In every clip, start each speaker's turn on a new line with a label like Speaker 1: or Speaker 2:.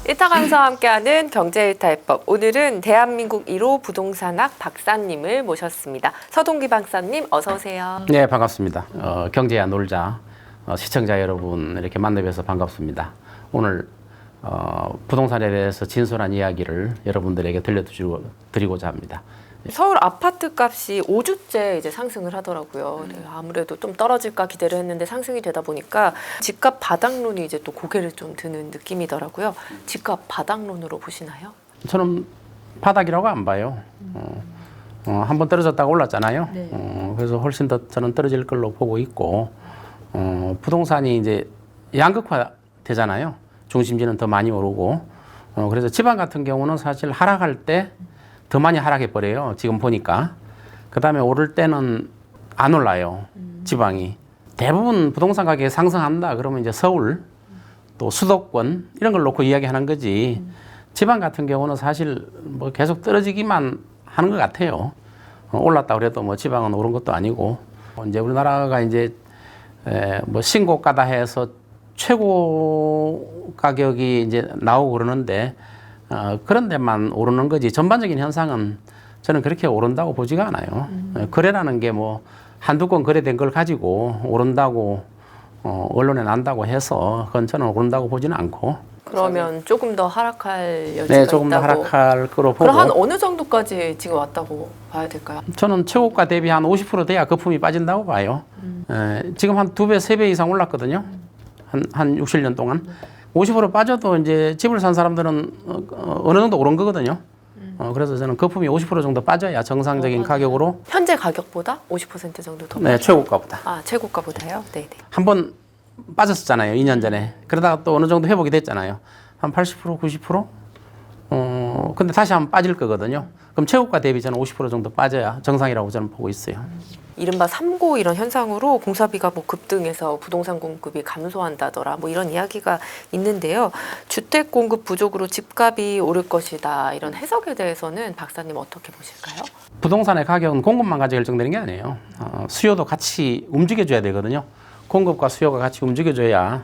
Speaker 1: 일타 강사와 함께하는 경제일타의법. 오늘은 대한민국 1호 부동산학 박사님을 모셨습니다. 서동기 박사님 어서 오세요.
Speaker 2: 네, 반갑습니다. 경제야 놀자 시청자 여러분 이렇게 만나뵈서 반갑습니다. 오늘 부동산에 대해서 진솔한 이야기를 여러분들에게 들려드리고자 합니다.
Speaker 1: 서울 아파트 값이 5주째 이제 상승을 하더라고요. 아무래도 좀 떨어질까 기대를 했는데 상승이 되다 보니까 집값 바닥론이 이제 또 고개를 좀 드는 느낌이더라고요. 집값 바닥론으로 보시나요?
Speaker 2: 저는 바닥이라고 안 봐요. 한번 떨어졌다가 올랐잖아요.
Speaker 1: 네.
Speaker 2: 그래서 훨씬 더 저는 떨어질 걸로 보고 있고, 부동산이 이제 양극화 되잖아요. 중심지는 더 많이 오르고, 그래서 지방 같은 경우는 사실 하락할 때 더 많이 하락해 버려요. 지금 보니까. 그 다음에 오를 때는 안 올라요. 지방이. 대부분 부동산 가격이 상승한다 그러면 이제 서울, 또 수도권 이런 걸 놓고 이야기하는 거지. 지방 같은 경우는 사실 뭐 계속 떨어지기만 하는 것 같아요. 올랐다 그래도 뭐 지방은 오른 것도 아니고, 이제 우리나라가 이제 뭐 신고가다 해서 최고 가격이 이제 나오고 그러는데, 그런 데만 오르는 거지 전반적인 현상은 저는 그렇게 오른다고 보지가 않아요. 거래라는 게 뭐 한두 건 거래된 걸 가지고 오른다고 언론에 난다고 해서 그건 저는 오른다고 보지는 않고.
Speaker 1: 그러면 조금 더 하락할 여지가
Speaker 2: 네, 조금 더
Speaker 1: 있다고.
Speaker 2: 하락할 거로 보고.
Speaker 1: 그럼 한 어느 정도까지 지금 왔다고 봐야 될까요?
Speaker 2: 저는 최고가 대비 한 50% 돼야 거품이 빠진다고 봐요. 지금 한 2배, 3배 이상 올랐거든요. 한 6, 7년 동안. 50% 빠져도 이제 집을 산 사람들은 어느 정도 오른 거거든요. 그래서 저는 거품이 50% 정도 빠져야 정상적인 가격으로.
Speaker 1: 현재 가격보다 50% 정도 더
Speaker 2: 네, 최고가보다.
Speaker 1: 아, 최고가보다요? 네네.
Speaker 2: 한번 빠졌었잖아요. 2년 전에. 그러다가 또 어느 정도 회복이 됐잖아요. 한 80%, 90%? 근데 다시 한번 빠질 거거든요. 그럼 최고가 대비 저는 50% 정도 빠져야 정상이라고 저는 보고 있어요.
Speaker 1: 이른바 삼고 이런 현상으로 공사비가 뭐 급등해서 부동산 공급이 감소한다더라 뭐 이런 이야기가 있는데요. 주택 공급 부족으로 집값이 오를 것이다 이런 해석에 대해서는 박사님 어떻게 보실까요?
Speaker 2: 부동산의 가격은 공급만 가지고 결정되는 게 아니에요. 수요도 같이 움직여줘야 되거든요. 공급과 수요가 같이 움직여줘야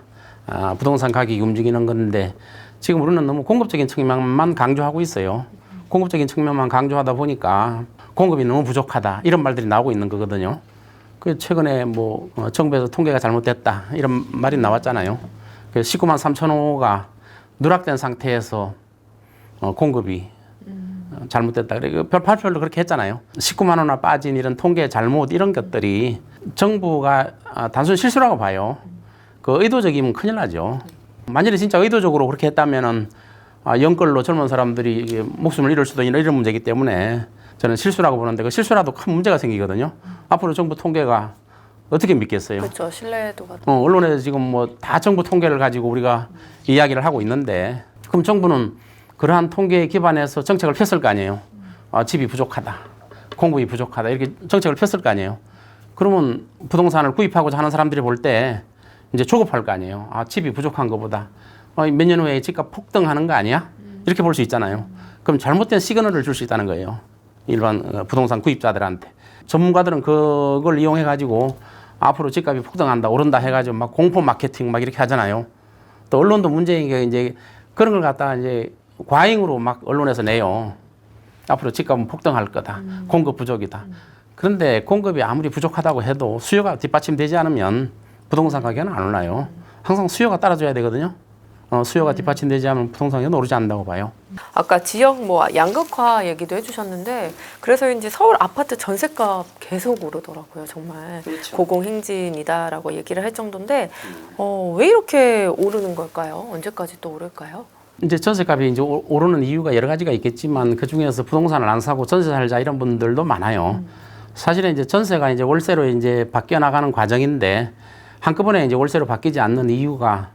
Speaker 2: 부동산 가격이 움직이는 건데, 지금 우리는 너무 공급적인 측면만 강조하고 있어요. 공급적인 측면만 강조하다 보니까 공급이 너무 부족하다 이런 말들이 나오고 있는 거거든요. 그 최근에 뭐 정부에서 통계가 잘못됐다 이런 말이 나왔잖아요. 그 19만 3천 호가 누락된 상태에서 공급이 잘못됐다. 그리고 발표를 그렇게 했잖아요. 19만 호나 빠진 이런 통계 잘못 이런 것들이 정부가 단순 실수라고 봐요. 그 의도적이면 큰일 나죠. 만약에 진짜 의도적으로 그렇게 했다면은 영끌로 젊은 사람들이 목숨을 잃을 수도 있는 이런 문제이기 때문에 저는 실수라고 보는데, 그 실수라도 큰 문제가 생기거든요. 앞으로 정부 통계가 어떻게 믿겠어요?
Speaker 1: 그렇죠. 신뢰도가.
Speaker 2: 언론에서 지금 뭐 다 정부 통계를 가지고 우리가 이야기를 하고 있는데, 그럼 정부는 그러한 통계에 기반해서 정책을 폈을 거 아니에요. 집이 부족하다, 공급이 부족하다 이렇게 정책을 폈을 거 아니에요. 그러면 부동산을 구입하고자 하는 사람들이 볼 때 이제 조급할 거 아니에요. 집이 부족한 것보다 몇 년 후에 집값 폭등하는 거 아니야? 이렇게 볼 수 있잖아요. 그럼 잘못된 시그널을 줄 수 있다는 거예요. 일반 부동산 구입자들한테. 전문가들은 그걸 이용해 가지고 앞으로 집값이 폭등한다, 오른다 해가지고 막 공포 마케팅 막 이렇게 하잖아요. 또 언론도 문제인 게 이제 그런 걸 갖다가 이제 과잉으로 막 언론에서 내요. 앞으로 집값은 폭등할 거다, 공급 부족이다. 그런데 공급이 아무리 부족하다고 해도 수요가 뒷받침되지 않으면 부동산 가격은 안 올라요. 항상 수요가 따라줘야 되거든요. 수요가 뒷받침되지 않으면 부동산 가격은 오르지 않는다고 봐요.
Speaker 1: 아까 지역 뭐 양극화 얘기도 해주셨는데, 그래서 이제 서울 아파트 전세값 계속 오르더라고요. 정말
Speaker 2: 그렇죠.
Speaker 1: 고공행진이다라고 얘기를 할 정도인데, 왜 이렇게 오르는 걸까요? 언제까지 또 오를까요?
Speaker 2: 이제 전세값이 이제 오르는 이유가 여러 가지가 있겠지만, 그 중에서 부동산을 안 사고 전세 살자 이런 분들도 많아요. 사실은 이제 전세가 이제 월세로 이제 바뀌어 나가는 과정인데, 한꺼번에 이제 월세로 바뀌지 않는 이유가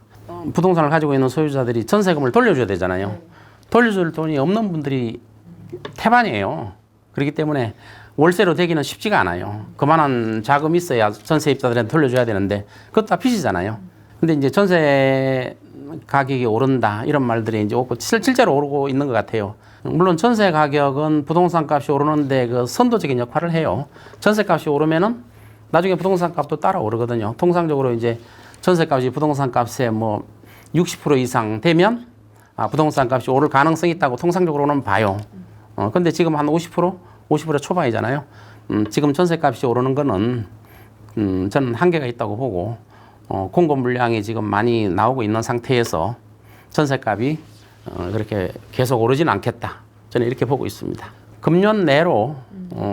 Speaker 2: 부동산을 가지고 있는 소유자들이 전세금을 돌려줘야 되잖아요. 돌려줄 돈이 없는 분들이 태반이에요. 그렇기 때문에 월세로 되기는 쉽지가 않아요. 그만한 자금이 있어야 전세입자들한테 돌려줘야 되는데 그것도 다 빚이잖아요. 근데 이제 전세 가격이 오른다 이런 말들이 이제 오고 실제로 오르고 있는 것 같아요. 물론 전세 가격은 부동산 값이 오르는데 그 선도적인 역할을 해요. 전세 값이 오르면은 나중에 부동산 값도 따라 오르거든요. 통상적으로 이제 전세 값이 부동산 값에 뭐 60% 이상 되면 부동산 값이 오를 가능성이 있다고 통상적으로는 봐요. 근데 지금 한 50% 초반이잖아요. 지금 전세값이 오르는 거는 저는 한계가 있다고 보고 공급 물량이 지금 많이 나오고 있는 상태에서 전세값이 그렇게 계속 오르지는 않겠다. 저는 이렇게 보고 있습니다. 금년 내로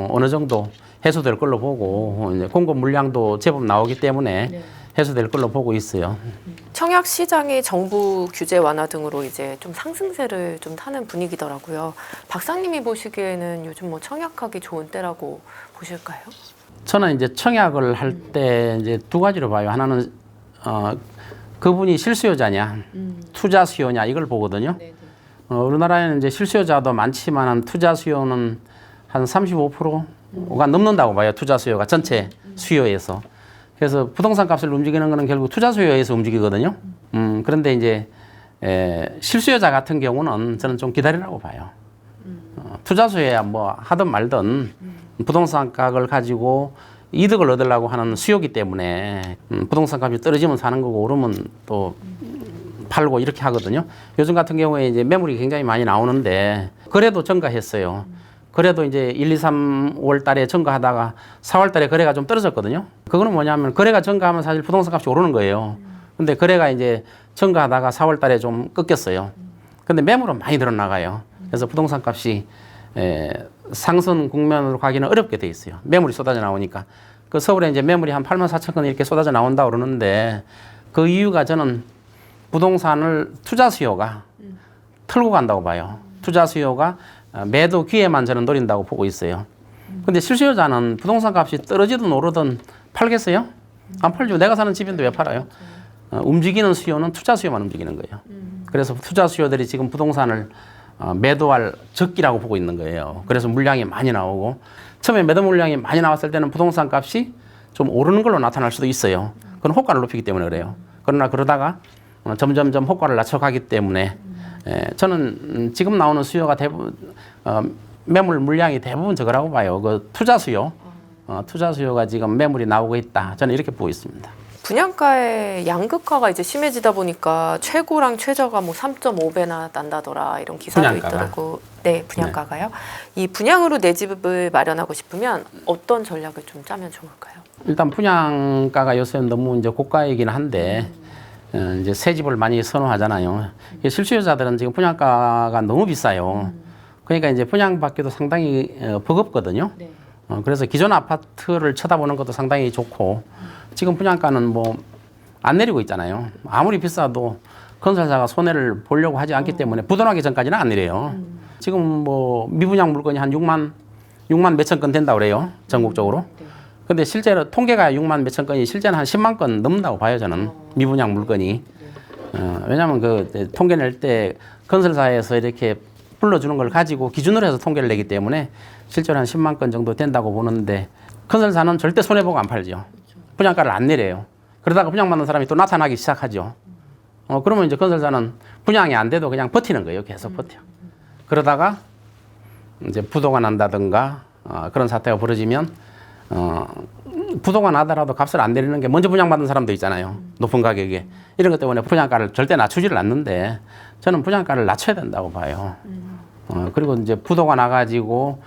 Speaker 2: 어느 정도 해소될 걸로 보고 이제 공급 물량도 제법 나오기 때문에 해소될 걸로 보고 있어요.
Speaker 1: 청약 시장이 정부 규제 완화 등으로 이제 좀 상승세를 좀 타는 분위기더라고요. 박사님이 보시기에는 요즘 뭐 청약하기 좋은 때라고 보실까요?
Speaker 2: 저는 이제 청약을 할 때 이제 두 가지로 봐요. 하나는 그분이 실수요자냐, 투자 수요냐 이걸 보거든요. 우리나라에는 이제 실수요자도 많지만 투자 수요는 한 35%가 넘는다고 봐요. 투자 수요가 전체 수요에서. 그래서 부동산 값을 움직이는 거는 결국 투자 수요에서 움직이거든요. 그런데 이제 실수요자 같은 경우는 저는 좀 기다리라고 봐요. 투자 수요야 뭐 하든 말든 부동산 가격을 가지고 이득을 얻으려고 하는 수요기 때문에 부동산 값이 떨어지면 사는 거고 오르면 또 팔고 이렇게 하거든요. 요즘 같은 경우에 이제 매물이 굉장히 많이 나오는데 거래도 증가했어요. 그래도 이제 1, 2, 3, 5월 달에 증가하다가 4월 달에 거래가 좀 떨어졌거든요. 그거는 뭐냐면 거래가 증가하면 사실 부동산 값이 오르는 거예요. 근데 거래가 이제 증가하다가 4월 달에 좀 꺾였어요. 근데 매물은 많이 늘어나가요. 그래서 부동산 값이 상승 국면으로 가기는 어렵게 돼 있어요. 매물이 쏟아져 나오니까. 그 서울에 이제 매물이 한 8만 4천 건 이렇게 쏟아져 나온다 그러는데 그 이유가 저는 부동산을 투자 수요가 털고 간다고 봐요. 투자 수요가 매도 기회만 저는 노린다고 보고 있어요. 근데 실수요자는 부동산 값이 떨어지든 오르든 팔겠어요? 안 팔죠. 내가 사는 집인데 왜 팔아요? 움직이는 수요는 투자 수요만 움직이는 거예요. 그래서 투자 수요들이 지금 부동산을 매도할 적기라고 보고 있는 거예요. 그래서 물량이 많이 나오고 처음에 매도 물량이 많이 나왔을 때는 부동산 값이 좀 오르는 걸로 나타날 수도 있어요. 그건 호가를 높이기 때문에 그래요. 그러나 그러다가 점점점 호가를 낮춰가기 때문에 저는 지금 나오는 수요가 대부분 매물 물량이 대부분 저거라고 봐요. 그 투자 수요, 투자 수요가 지금 매물이 나오고 있다. 저는 이렇게 보고 있습니다.
Speaker 1: 분양가의 양극화가 이제 심해지다 보니까 최고랑 최저가 뭐 3.5배나 난다더라 이런 기사도
Speaker 2: 분양가가?
Speaker 1: 있더라고. 네, 분양가가요. 이 분양으로 내 집을 마련하고 싶으면 어떤 전략을 좀 짜면 좋을까요?
Speaker 2: 일단 분양가가 요새 너무 이제 고가이긴 한데 이제 새 집을 많이 선호하잖아요. 실수요자들은 지금 분양가가 너무 비싸요. 그러니까 이제 분양받기도 상당히 버겁거든요.
Speaker 1: 네.
Speaker 2: 그래서 기존 아파트를 쳐다보는 것도 상당히 좋고 지금 분양가는 뭐 안 내리고 있잖아요. 아무리 비싸도 건설사가 손해를 보려고 하지 않기 때문에 부도나기 전까지는 안 내려요. 지금 뭐 미분양 물건이 한 6만 몇천 건 된다고 그래요. 전국적으로. 근데 실제로 통계가 6만 몇천 건이 실제는 한 10만 건 넘는다고 봐요, 저는. 미분양 물건이. 왜냐하면 그 통계 낼 때 건설사에서 이렇게 불러주는 걸 가지고 기준으로 해서 통계를 내기 때문에 실제로 한 10만 건 정도 된다고 보는데 건설사는 절대 손해보고 안 팔죠. 분양가를 안 내려요. 그러다가 분양받는 사람이 또 나타나기 시작하죠. 그러면 이제 건설사는 분양이 안 돼도 그냥 버티는 거예요. 계속 버텨. 그러다가 이제 부도가 난다든가 그런 사태가 벌어지면 부도가 나더라도 값을 안 내리는 게 먼저 분양받는 사람도 있잖아요. 높은 가격에. 이런 것 때문에 분양가를 절대 낮추지를 않는데 저는 분양가를 낮춰야 된다고 봐요. 그리고 이제 부도가 나가지고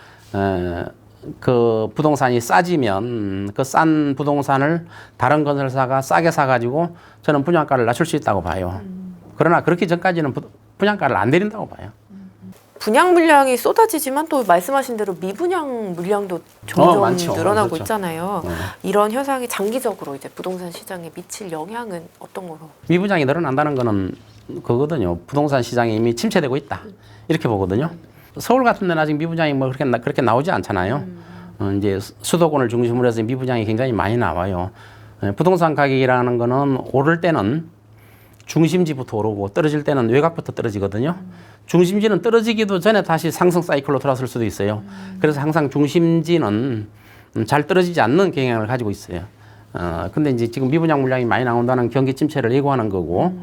Speaker 2: 그 부동산이 싸지면 그 싼 부동산을 다른 건설사가 싸게 사가지고 저는 분양가를 낮출 수 있다고 봐요. 그러나 그렇기 전까지는 분양가를 안 내린다고 봐요.
Speaker 1: 분양 물량이 쏟아지지만 또 말씀하신 대로 미분양 물량도 점점
Speaker 2: 많죠.
Speaker 1: 늘어나고
Speaker 2: 그렇죠.
Speaker 1: 있잖아요.
Speaker 2: 네.
Speaker 1: 이런 현상이 장기적으로 이제 부동산 시장에 미칠 영향은 어떤 거로?
Speaker 2: 미분양이 늘어난다는 거는 그거거든요. 부동산 시장이 이미 침체되고 있다. 이렇게 보거든요. 서울 같은 데는 아직 미분양이 뭐 그렇게 나오지 않잖아요. 이제 수도권을 중심으로 해서 미분양이 굉장히 많이 나와요. 부동산 가격이라는 거는 오를 때는 중심지부터 오르고 떨어질 때는 외곽부터 떨어지거든요. 중심지는 떨어지기도 전에 다시 상승 사이클로 돌아설 수도 있어요. 그래서 항상 중심지는 잘 떨어지지 않는 경향을 가지고 있어요. 근데 이제 지금 미분양 물량이 많이 나온다는 경기 침체를 예고하는 거고,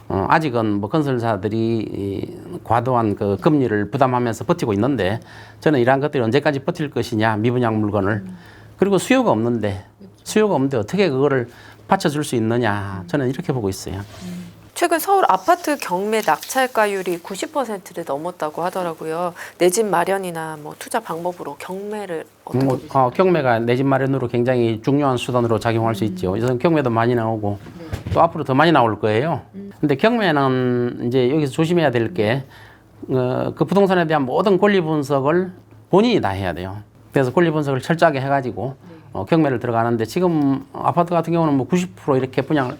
Speaker 2: 아직은 뭐 건설사들이 과도한 그 금리를 부담하면서 버티고 있는데, 저는 이러한 것들이 언제까지 버틸 것이냐, 미분양 물건을. 그리고 수요가 없는데 어떻게 그거를 받쳐줄 수 있느냐, 저는 이렇게 보고 있어요.
Speaker 1: 최근 서울 아파트 경매 낙찰가율이 90%를 넘었다고 하더라고요. 내 집 마련이나 뭐 투자 방법으로 경매를 어떻게 보세요?
Speaker 2: 경매가 내 집 마련으로 굉장히 중요한 수단으로 작용할 수 있죠. 요즘 경매도 많이 나오고 또 앞으로 더 많이 나올 거예요. 근데 경매는 이제 여기서 조심해야 될 게 그 부동산에 대한 모든 권리 분석을 본인이 다 해야 돼요. 그래서 권리 분석을 철저하게 해가지고 경매를 들어가는데 지금 아파트 같은 경우는 뭐 90% 이렇게 분양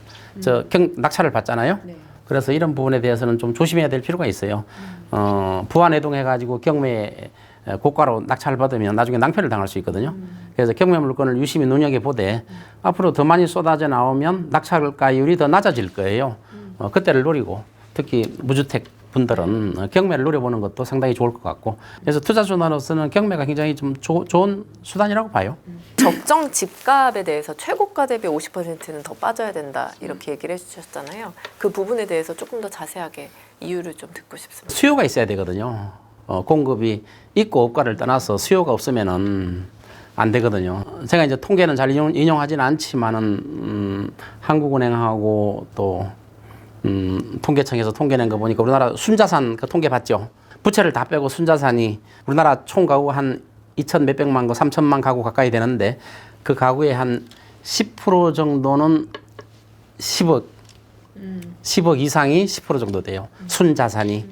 Speaker 2: 낙찰을 받잖아요. 그래서 이런 부분에 대해서는 좀 조심해야 될 필요가 있어요. 부안해동해가지고 경매 고가로 낙찰을 받으면 나중에 낭패를 당할 수 있거든요. 그래서 경매 물건을 유심히 눈여겨보되 앞으로 더 많이 쏟아져 나오면 낙찰가율이 더 낮아질 거예요. 그때를 노리고 특히 무주택 분들은 경매를 노려보는 것도 상당히 좋을 것 같고 그래서 투자 수단으로서는 경매가 굉장히 좀 좋은 수단이라고 봐요.
Speaker 1: 적정 집값에 대해서 최고가 대비 50%는 더 빠져야 된다 이렇게 얘기를 해주셨잖아요. 그 부분에 대해서 조금 더 자세하게 이유를 좀 듣고 싶습니다.
Speaker 2: 수요가 있어야 되거든요. 공급이 있고 없고를 떠나서 수요가 없으면은 안 되거든요. 제가 이제 통계는 잘 인용하지는 않지만은 한국은행하고 또 통계청에서 통계 낸 거 보니까 우리나라 순자산 그 통계 봤죠? 부채를 다 빼고 순자산이 우리나라 총 가구 한 2천 몇백만 거, 3천만 가구 가까이 되는데 그 가구의 한 10% 정도는 10억 이상이 10% 정도 돼요. 순자산이.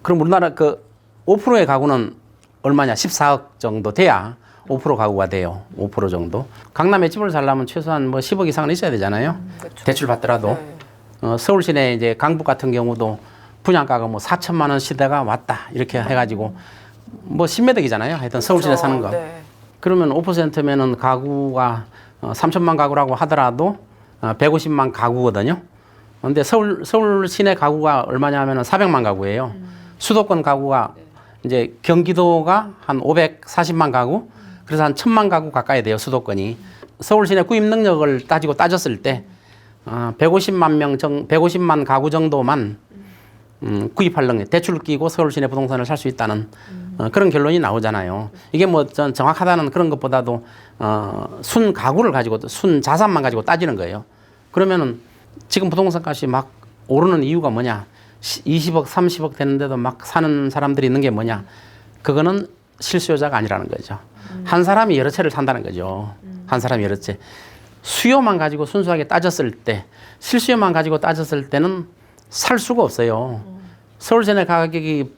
Speaker 2: 그럼 우리나라 그 5%의 가구는 얼마냐? 14억 정도 돼야 5% 가구가 돼요. 5% 정도. 강남에 집을 살려면 최소한 뭐 10억 이상은 있어야 되잖아요.
Speaker 1: 그렇죠.
Speaker 2: 대출 받더라도.
Speaker 1: 네.
Speaker 2: 서울 시내 이제 강북 같은 경우도 분양가가 뭐 4천만 원 시대가 왔다 이렇게 해가지고 뭐 10매덕이잖아요. 하여튼 서울 시내 사는 거.
Speaker 1: 네.
Speaker 2: 그러면 5%면은 가구가 3천만 가구라고 하더라도 150만 가구거든요. 근데 서울 시내 가구가 얼마냐 하면은 400만 가구예요. 수도권 가구가 이제 경기도가 한 540만 가구, 그래서 한 1000만 가구 가까이 돼요, 수도권이. 서울 시내 구입 능력을 따졌을 때 150만 가구 정도만 구입할 능력, 대출 끼고 서울 시내 부동산을 살 수 있다는 그런 결론이 나오잖아요. 이게 뭐 정확하다는 그런 것보다도 순 가구를 가지고 순 자산만 가지고 따지는 거예요. 그러면은 지금 부동산 값이 막 오르는 이유가 뭐냐? 20억, 30억 되는데도 막 사는 사람들이 있는 게 뭐냐? 그거는 실수요자가 아니라는 거죠. 한 사람이 여러 채를 산다는 거죠. 한 사람이 여러 채. 수요만 가지고 순수하게 따졌을 때, 실수요만 가지고 따졌을 때는 살 수가 없어요. 서울 시내 가격이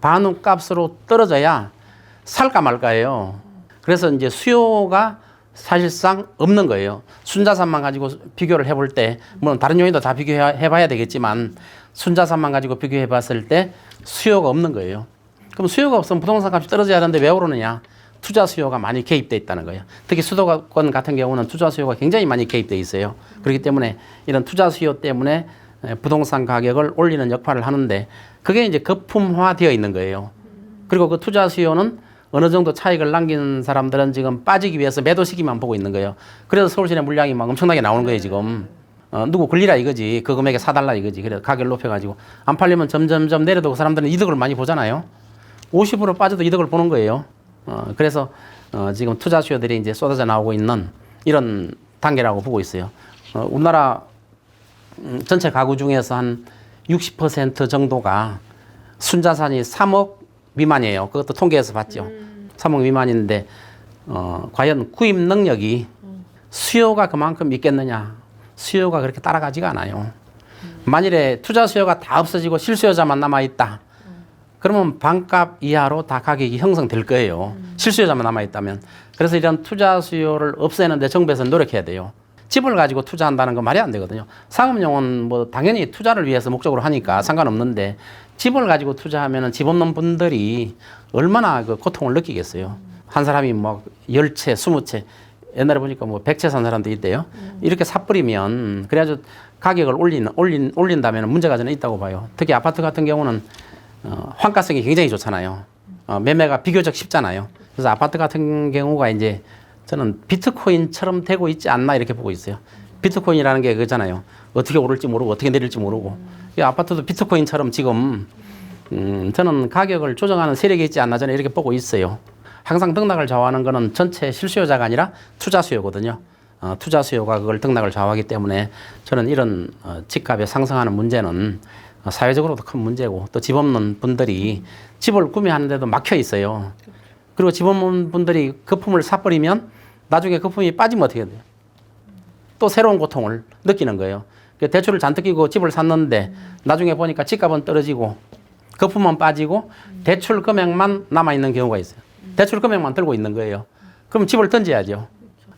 Speaker 2: 반값으로 떨어져야 살까 말까예요. 그래서 이제 수요가 사실상 없는 거예요. 순자산만 가지고 비교를 해볼 때, 물론 다른 요인도 다 비교해봐야 되겠지만 순자산만 가지고 비교해봤을 때 수요가 없는 거예요. 그럼 수요가 없으면 부동산 값이 떨어져야 하는데 왜 오르느냐? 투자 수요가 많이 개입돼 있다는 거예요. 특히 수도권 같은 경우는 투자 수요가 굉장히 많이 개입돼 있어요. 그렇기 때문에 이런 투자 수요 때문에 부동산 가격을 올리는 역할을 하는데 그게 이제 거품화되어 있는 거예요. 그리고 그 투자 수요는 어느 정도 차익을 남긴 사람들은 지금 빠지기 위해서 매도 시기만 보고 있는 거예요. 그래서 서울 시내 물량이 막 엄청나게 나오는 거예요, 지금. 누구 걸리라 이거지. 그 금액에 사달라 이거지. 그래서 가격을 높여가지고 안 팔리면 점점점 내려도 그 사람들은 이득을 많이 보잖아요. 50% 빠져도 이득을 보는 거예요. 그래서 지금 투자 수요들이 이제 쏟아져 나오고 있는 이런 단계라고 보고 있어요. 우리나라 전체 가구 중에서 한 60% 정도가 순자산이 3억 미만이에요. 그것도 통계에서 봤죠. 3억 미만인데 과연 구입 능력이 수요가 그만큼 있겠느냐? 수요가 그렇게 따라가지가 않아요. 만일에 투자 수요가 다 없어지고 실수요자만 남아있다. 그러면 반값 이하로 다 가격이 형성될 거예요. 실수요자만 남아있다면. 그래서 이런 투자 수요를 없애는데 정부에서는 노력해야 돼요. 집을 가지고 투자한다는 건 말이 안 되거든요. 상업용은 뭐 당연히 투자를 위해서 목적으로 하니까 상관없는데 집을 가지고 투자하면 집 없는 분들이 얼마나 그 고통을 느끼겠어요. 한 사람이 뭐 10채, 20채, 옛날에 보니까 뭐 100채 산 사람도 있대요. 이렇게 사버리면 그래가지고 가격을 올린다면 문제가 저는 있다고 봐요. 특히 아파트 같은 경우는 환가성이 굉장히 좋잖아요. 매매가 비교적 쉽잖아요. 그래서 아파트 같은 경우가 이제 저는 비트코인처럼 되고 있지 않나 이렇게 보고 있어요. 비트코인이라는 게 그거잖아요. 어떻게 오를지 모르고 어떻게 내릴지 모르고. 이 아파트도 비트코인처럼 지금 저는 가격을 조정하는 세력이 있지 않나 저는 이렇게 보고 있어요. 항상 등락을 좌우하는 거는 전체 실수요자가 아니라 투자 수요거든요. 투자 수요가 그걸 등락을 좌우하기 때문에 저는 이런 집값이 상승하는 문제는 사회적으로도 큰 문제고 또 집 없는 분들이 집을 구매하는데도 막혀 있어요. 그리고 집 없는 분들이 거품을 사버리면 나중에 거품이 빠지면 어떻게 돼요? 또 새로운 고통을 느끼는 거예요. 대출을 잔뜩 끼고 집을 샀는데 나중에 보니까 집값은 떨어지고 거품은 빠지고 대출 금액만 남아있는 경우가 있어요. 대출 금액만 들고 있는 거예요. 그럼 집을 던져야죠.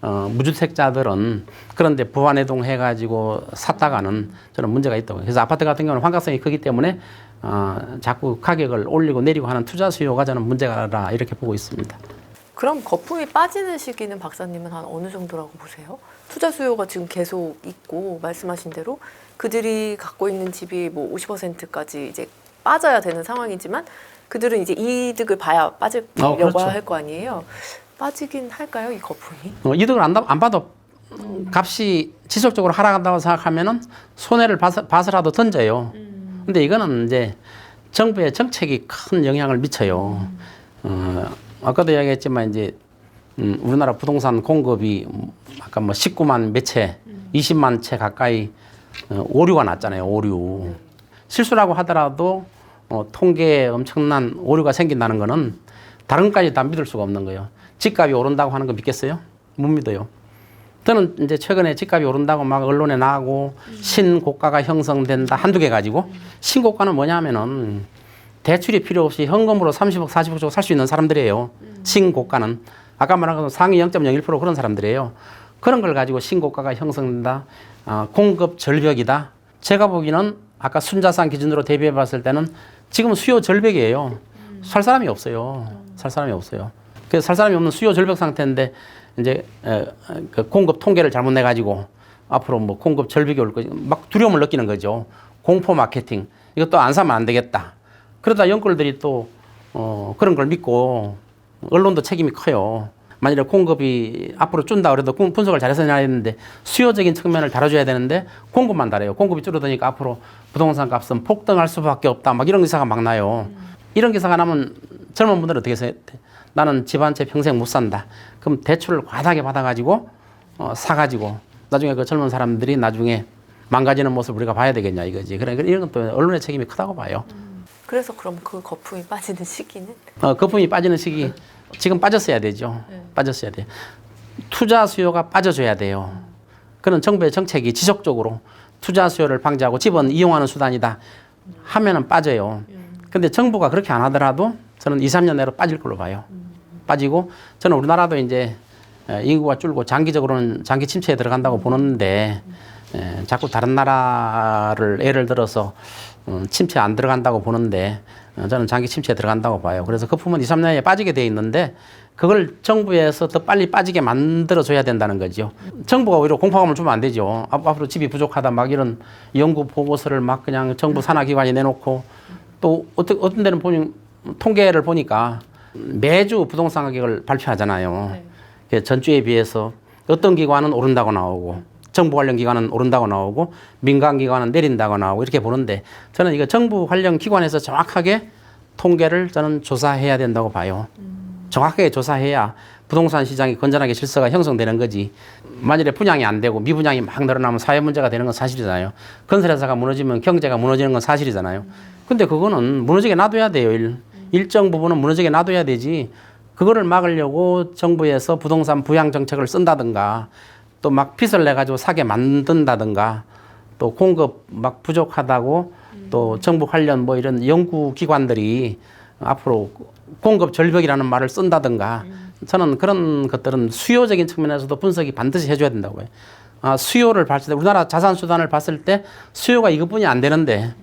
Speaker 2: 무주택자들은 그런데 부안해동 해가지고 샀다가는 저는 문제가 있다고. 그래서 아파트 같은 경우는 환각성이 크기 때문에 자꾸 가격을 올리고 내리고 하는 투자 수요가 저는 문제가 이렇게 보고 있습니다.
Speaker 1: 그럼 거품이 빠지는 시기는 박사님은 한 어느 정도라고 보세요? 투자 수요가 지금 계속 있고 말씀하신 대로 그들이 갖고 있는 집이 뭐 50%까지 이제 빠져야 되는 상황이지만 그들은 이제 이득을 봐야 빠지려고
Speaker 2: 그렇죠.
Speaker 1: 할 거 아니에요. 빠지긴 할까요, 이 거품이?
Speaker 2: 이득을 안 봐도 값이 지속적으로 하락한다고 생각하면은 손해를 봐서라도 던져요. 근데 이거는 이제 정부의 정책이 큰 영향을 미쳐요. 아까도 이야기했지만 이제 우리나라 부동산 공급이 아까 뭐 19만 몇 채, 20만 채 가까이 오류가 났잖아요. 오류. 실수라고 하더라도 통계에 엄청난 오류가 생긴다는 거는 다른 것까지 다 믿을 수가 없는 거예요. 집값이 오른다고 하는 거 믿겠어요? 못 믿어요. 저는 이제 최근에 집값이 오른다고 막 언론에 나가고 신고가가 형성된다 한두 개 가지고 신고가는 뭐냐면은 대출이 필요 없이 현금으로 30억, 40억 주고 살 수 있는 사람들이에요. 신고가는. 아까 말한 것은 상위 0.01% 그런 사람들이에요. 그런 걸 가지고 신고가가 형성된다. 공급 절벽이다. 제가 보기에는 아까 순자산 기준으로 대비해 봤을 때는 지금 수요 절벽이에요. 살 사람이 없어요. 살 사람이 없어요. 그래서 살 사람이 없는 수요 절벽 상태인데 이제 그 공급 통계를 잘못 내 가지고 앞으로 뭐 공급 절벽이 올 거지 막 두려움을 느끼는 거죠. 공포 마케팅. 이것도 안 사면 안 되겠다. 그러다 연끌들이 또 그런 걸 믿고 언론도 책임이 커요. 만일에 공급이 앞으로 준다 그래도 분석을 잘해서 해야 되는데 수요적인 측면을 다뤄줘야 되는데 공급만 다뤄요. 공급이 줄어드니까 앞으로 부동산 값은 폭등할 수밖에 없다. 막 이런 기사가 막 나요. 이런 기사가 나면 젊은 분들은 어떻게 해서 나는 집 한 채 평생 못 산다. 그럼 대출을 과다하게 받아가지고 사가지고 나중에 그 젊은 사람들이 나중에 망가지는 모습을 우리가 봐야 되겠냐 이거지. 그러니까 이런 것도 언론의 책임이 크다고 봐요.
Speaker 1: 그래서 그럼 그 거품이 빠지는 시기는?
Speaker 2: 거품이 빠지는 시기 지금 빠졌어야 되죠. 빠졌어야 돼요. 투자 수요가 빠져줘야 돼요. 그런 정부의 정책이 지속적으로 투자 수요를 방지하고 집은 이용하는 수단이다 하면은 빠져요. 근데 정부가 그렇게 안 하더라도 저는 2, 3년 내로 빠질 걸로 봐요. 빠지고 저는 우리나라도 이제 인구가 줄고 장기적으로는 장기 침체에 들어간다고 보는데 자꾸 다른 나라를 예를 들어서 침체 안 들어간다고 보는데 저는 장기 침체에 들어간다고 봐요. 그래서 거품은 2, 3년에 빠지게 돼 있는데 그걸 정부에서 더 빨리 빠지게 만들어줘야 된다는 거죠. 정부가 오히려 공포감을 주면 안 되죠. 앞으로 집이 부족하다 막 이런 연구 보고서를 막 그냥 정부 산하기관이 내놓고 또 어떤 데는 통계를 보니까 매주 부동산 가격을 발표하잖아요. 전주에 비해서 어떤 기관은 오른다고 나오고 정부 관련 기관은 오른다고 나오고 민간 기관은 내린다고 나오고 이렇게 보는데 저는 이거 정부 관련 기관에서 정확하게 통계를 저는 조사해야 된다고 봐요. 정확하게 조사해야 부동산 시장이 건전하게 질서가 형성되는 거지. 만일에 분양이 안 되고 미분양이 막 늘어나면 사회 문제가 되는 건 사실이잖아요. 건설회사가 무너지면 경제가 무너지는 건 사실이잖아요. 근데 그거는 무너지게 놔둬야 돼요. 일정 부분은 무너지게 놔둬야 되지. 그거를 막으려고 정부에서 부동산 부양 정책을 쓴다든가 또 막 빚을 내가지고 사게 만든다든가 또 공급 막 부족하다고 또 정부 관련 뭐 이런 연구기관들이 앞으로 공급 절벽이라는 말을 쓴다든가 저는 그런 것들은 수요적인 측면에서도 분석이 반드시 해줘야 된다고 해요. 수요를 봤을 때 우리나라 자산 수단을 봤을 때 수요가 이것뿐이 안 되는데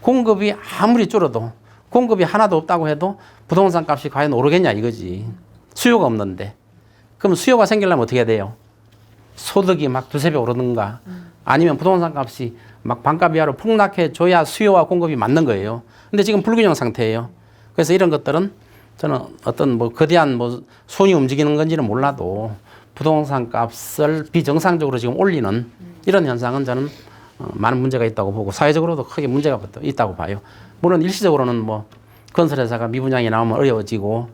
Speaker 2: 공급이 아무리 줄어도 공급이 하나도 없다고 해도 부동산 값이 과연 오르겠냐 이거지. 수요가 없는데. 그럼 수요가 생기려면 어떻게 해야 돼요? 소득이 막 두세 배 오르는가 아니면 부동산 값이 막 반값 이하로 폭락해 줘야 수요와 공급이 맞는 거예요. 근데 지금 불균형 상태예요. 그래서 이런 것들은 저는 어떤 뭐 거대한 뭐 손이 움직이는 건지는 몰라도 부동산 값을 비정상적으로 지금 올리는 이런 현상은 저는 많은 문제가 있다고 보고 사회적으로도 크게 문제가 있다고 봐요. 물론 일시적으로는 뭐 건설회사가 미분양이 나오면 어려워지고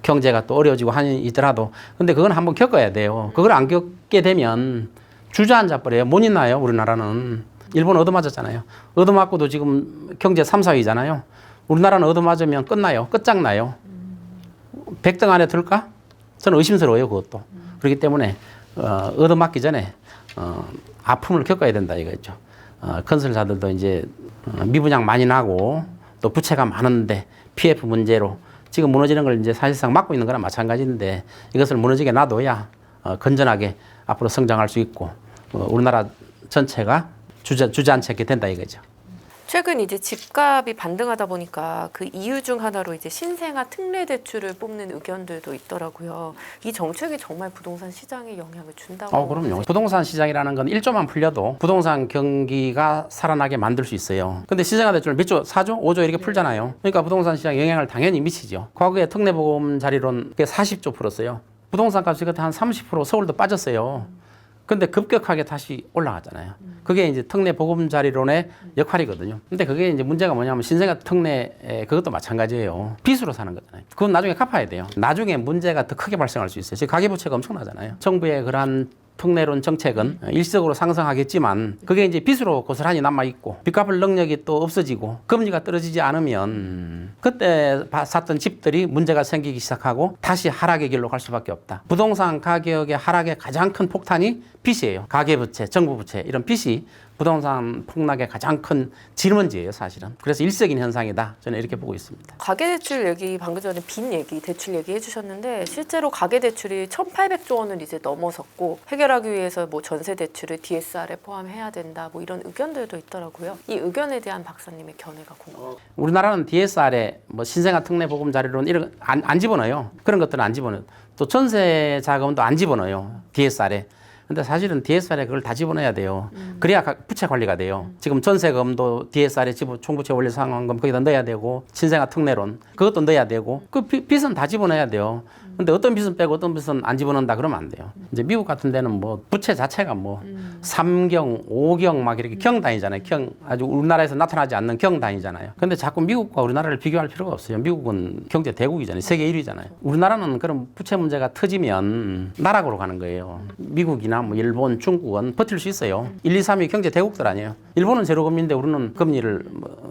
Speaker 2: 경제가 또 어려워지고 하더라도 근데 그건 한번 겪어야 돼요. 그걸 안 겪게 되면 주저앉아 버려요. 못 있나요? 우리나라는. 일본 얻어맞았잖아요. 얻어맞고도 지금 경제 3, 4위잖아요. 우리나라는 얻어맞으면 끝나요. 끝장나요. 100등 안에 들까? 저는 의심스러워요. 그것도. 그렇기 때문에 얻어맞기 전에 아픔을 겪어야 된다 이거죠. 건설사들도 이제 미분양 많이 나고 또 부채가 많은데 PF 문제로 지금 무너지는 걸 이제 사실상 막고 있는 거나 마찬가지인데 이것을 무너지게 놔둬야 건전하게 앞으로 성장할 수 있고 우리나라 전체가 주저앉게 된다 이거죠.
Speaker 1: 최근 이제 집값이 반등하다 보니까 그 이유 중 하나로 이제 신생아 특례 대출을 뽑는 의견들도 있더라고요. 이 정책이 정말 부동산 시장에 영향을 준다고.
Speaker 2: 그럼요. 부동산 시장이라는 건 1조만 풀려도 부동산 경기가 살아나게 만들 수 있어요. 근데 신생아 대출 몇 조? 4조? 5조 이렇게 풀잖아요. 그러니까 부동산 시장에 영향을 당연히 미치죠. 과거에 특례보험자리론 40조 풀었어요. 부동산 값이 그때 한 30% 서울도 빠졌어요. 근데 급격하게 다시 올라가잖아요. 그게 이제 특례 보금자리론의 역할이거든요. 근데 그게 이제 문제가 뭐냐면 신생아 특례 그것도 마찬가지예요. 빚으로 사는 거잖아요. 그건 나중에 갚아야 돼요. 나중에 문제가 더 크게 발생할 수 있어요. 지금 가계부채가 엄청나잖아요. 정부의 그러한 특례론 정책은 일시적으로 상승하겠지만 그게 이제 빚으로 고스란히 남아있고 빚 갚을 능력이 또 없어지고 금리가 떨어지지 않으면 그때 샀던 집들이 문제가 생기기 시작하고 다시 하락의 길로 갈 수밖에 없다. 부동산 가격의 하락의 가장 큰 폭탄이 빚이에요. 가계부채, 정부부채 이런 빚이 부동산 폭락의 가장 큰 질문지예요, 사실은. 그래서 일시적인 현상이다. 저는 이렇게 보고 있습니다.
Speaker 1: 가계대출 얘기 방금 전에 빚 얘기, 대출 얘기 해주셨는데 실제로 가계대출이 1,800조 원을 이제 넘어섰고 해결하기 위해서 뭐 전세대출을 DSR에 포함해야 된다 뭐 이런 의견들도 있더라고요. 이 의견에 대한 박사님의 견해가 궁금해요.
Speaker 2: 우리나라는 DSR에 뭐 신생아 특례 보금자리론 이런 안 집어넣어요. 그런 것들은 안 집어넣어요. 또 전세 자금도 안 집어넣어요. DSR에. 근데 사실은 DSR에 그걸 다 집어넣어야 돼요. 그래야 부채 관리가 돼요. 지금 전세금도 DSR에 총부채 원리 상환금 거기다 넣어야 되고 신생아 특례론 그것도 넣어야 되고 그 빚은 다 집어넣어야 돼요. 근데 어떤 빚은 빼고 어떤 빚은 안 집어넣는다 그러면 안 돼요. 이제 미국 같은 데는 뭐 부채 자체가 뭐 3경, 5경 막 이렇게 경단이잖아요. 아주 우리나라에서 나타나지 않는 경단이잖아요. 근데 자꾸 미국과 우리나라를 비교할 필요가 없어요. 미국은 경제 대국이잖아요. 세계 1위잖아요. 우리나라는 그런 부채 문제가 터지면 나락으로 가는 거예요. 미국이나 뭐 일본, 중국은 버틸 수 있어요. 1, 2, 3위 경제 대국들 아니에요. 일본은 제로금리인데 우리는 금리를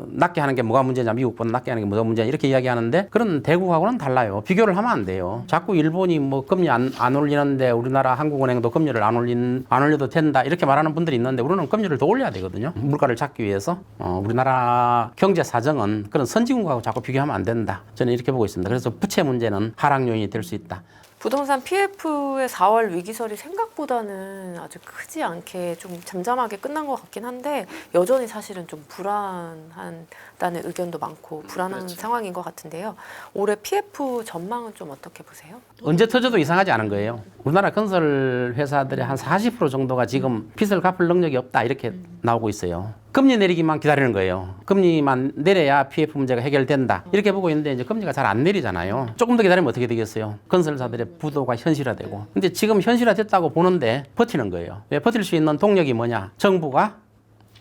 Speaker 2: 낮게 하는 게 뭐가 문제냐, 미국보다 낮게 하는 게 뭐가 문제냐 이렇게 이야기하는데 그런 대국하고는 달라요. 비교를 하면 안 돼요. 자꾸 일본이 뭐 금리 안 올리는데 우리나라 한국은행도 금리를 안 올려도 된다 이렇게 말하는 분들이 있는데 우리는 금리를 더 올려야 되거든요. 물가를 잡기 위해서 우리나라 경제 사정은 그런 선진국하고 자꾸 비교하면 안 된다. 저는 이렇게 보고 있습니다. 그래서 부채 문제는 하락 요인이 될 수 있다.
Speaker 1: 부동산 PF의 4월 위기설이 생각보다는 아주 크지 않게 좀 잠잠하게 끝난 것 같긴 한데 여전히 사실은 좀 불안하다는 의견도 많고 불안한 상황인 것 같은데요. 올해 PF 전망은 좀 어떻게 보세요?
Speaker 2: 언제 터져도 이상하지 않은 거예요. 우리나라 건설 회사들의 한 40% 정도가 지금 빚을 갚을 능력이 없다 이렇게 나오고 있어요. 금리 내리기만 기다리는 거예요. 금리만 내려야 PF 문제가 해결된다. 이렇게 보고 있는데 이제 금리가 잘 안 내리잖아요. 조금 더 기다리면 어떻게 되겠어요? 건설사들의 부도가 현실화되고. 근데 지금 현실화됐다고 보는데 버티는 거예요. 왜 버틸 수 있는 동력이 뭐냐? 정부가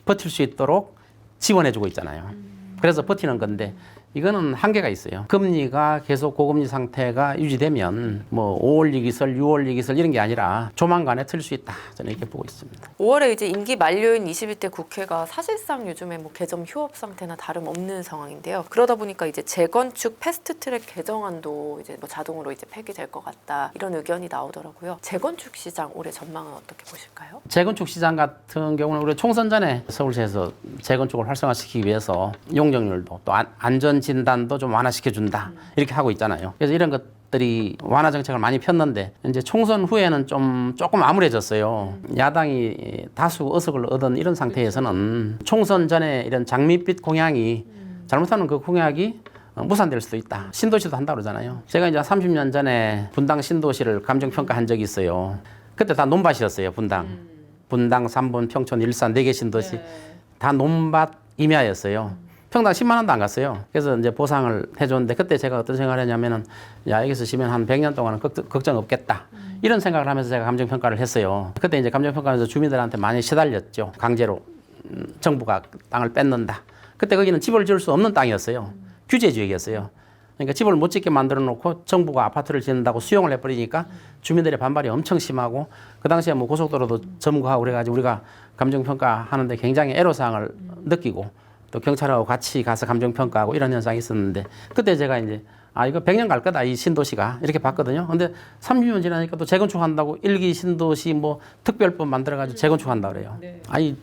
Speaker 2: 버틸 수 있도록 지원해주고 있잖아요. 그래서 버티는 건데 이거는 한계가 있어요. 금리가 계속 고금리 상태가 유지되면 뭐 5월 위기설, 6월 위기설 이런 게 아니라 조만간에 틀 수 있다. 저는 이렇게 보고 있습니다.
Speaker 1: 5월에 이제 임기 만료인 21대 국회가 사실상 요즘에 뭐 개점 휴업 상태나 다름없는 상황인데요. 그러다 보니까 이제 재건축 패스트트랙 개정안도 이제 뭐 자동으로 이제 폐기될 것 같다 이런 의견이 나오더라고요. 재건축 시장 올해 전망은 어떻게 보실까요?
Speaker 2: 재건축 시장 같은 경우는 우리 총선 전에 서울시에서 재건축을 활성화시키기 위해서 용적률도 또 안전 진단도 좀 완화시켜준다 이렇게 하고 있잖아요. 그래서 이런 것들이 완화 정책을 많이 폈는데 이제 총선 후에는 조금 암울해졌어요. 야당이 다수 의석을 얻은 이런 상태에서는 총선 전에 이런 장밋빛 공약이 잘못하면 그 공약이 무산될 수도 있다. 신도시도 한다고 그러잖아요. 제가 이제 30년 전에 분당 신도시를 감정평가한 적이 있어요. 그때 다 논밭이었어요. 분당 3분, 평촌, 일산 4개 신도시 다 논밭 임야였어요. 평당 10만 원도 안 갔어요. 그래서 이제 보상을 해줬는데 그때 제가 어떤 생각을 했냐면은 야 여기서 쉬면 한 100년 동안은 걱정 없겠다. 이런 생각을 하면서 제가 감정평가를 했어요. 그때 이제 감정평가하면서 주민들한테 많이 시달렸죠. 강제로 정부가 땅을 뺏는다. 그때 거기는 집을 지을 수 없는 땅이었어요. 규제지역이었어요. 그러니까 집을 못 짓게 만들어 놓고 정부가 아파트를 짓는다고 수용을 해버리니까 주민들의 반발이 엄청 심하고 그 당시에 뭐 고속도로도 점거하고 그래가지고 우리가 감정평가 하는데 굉장히 애로사항을 느끼고 또 경찰하고 같이 가서 감정평가하고 이런 현상이 있었는데 그때 제가 이제 이거 100년 갈 거다 이 신도시가 이렇게 봤거든요. 근데 30년 지나니까 또 재건축한다고 일기 신도시 뭐 특별법 만들어가지고 재건축한다 그래요.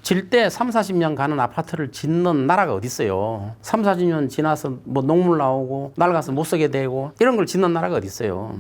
Speaker 2: 질 때 3, 40년 가는 아파트를 짓는 나라가 어디 있어요. 3, 40년 지나서 뭐 녹물 나오고 낡아서 못 쓰게 되고 이런 걸 짓는 나라가 어디 있어요.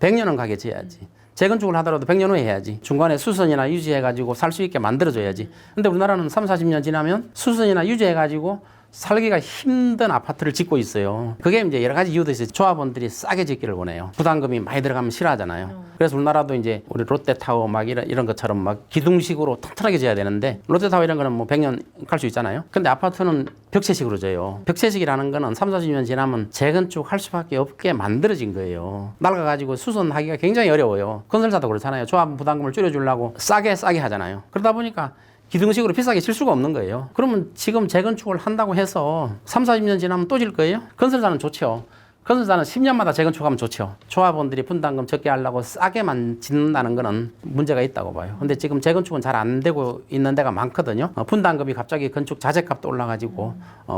Speaker 2: 100년은 가게 지어야지. 재건축을 하더라도 100년 후에 해야지. 중간에 수선이나 유지해가지고 살 수 있게 만들어줘야지. 근데 우리나라는 3, 40년 지나면 수선이나 유지해가지고 살기가 힘든 아파트를 짓고 있어요. 그게 이제 여러 가지 이유도 있어요. 조합원들이 싸게 짓기를 원해요. 부담금이 많이 들어가면 싫어하잖아요. 그래서 우리나라도 이제 우리 롯데타워 막 이런 것처럼 막 기둥식으로 튼튼하게 지어야 되는데 롯데타워 이런 거는 뭐 100년 갈 수 있잖아요. 근데 아파트는 벽체식으로 져요. 벽체식이라는 거는 3, 40년 지나면 재건축 할 수밖에 없게 만들어진 거예요. 낡아가지고 수선하기가 굉장히 어려워요. 건설사도 그렇잖아요. 조합 부담금을 줄여주려고 싸게 하잖아요. 그러다 보니까 기둥식으로 비싸게 칠 수가 없는 거예요. 그러면 지금 재건축을 한다고 해서 3, 40년 지나면 또 질 거예요? 건설사는 좋죠. 건설사는 10년마다 재건축하면 좋죠. 조합원들이 분담금 적게 하려고 싸게만 짓는다는 거는 문제가 있다고 봐요. 근데 지금 재건축은 잘 안 되고 있는 데가 많거든요. 분담금이 갑자기 건축 자재값도 올라가지고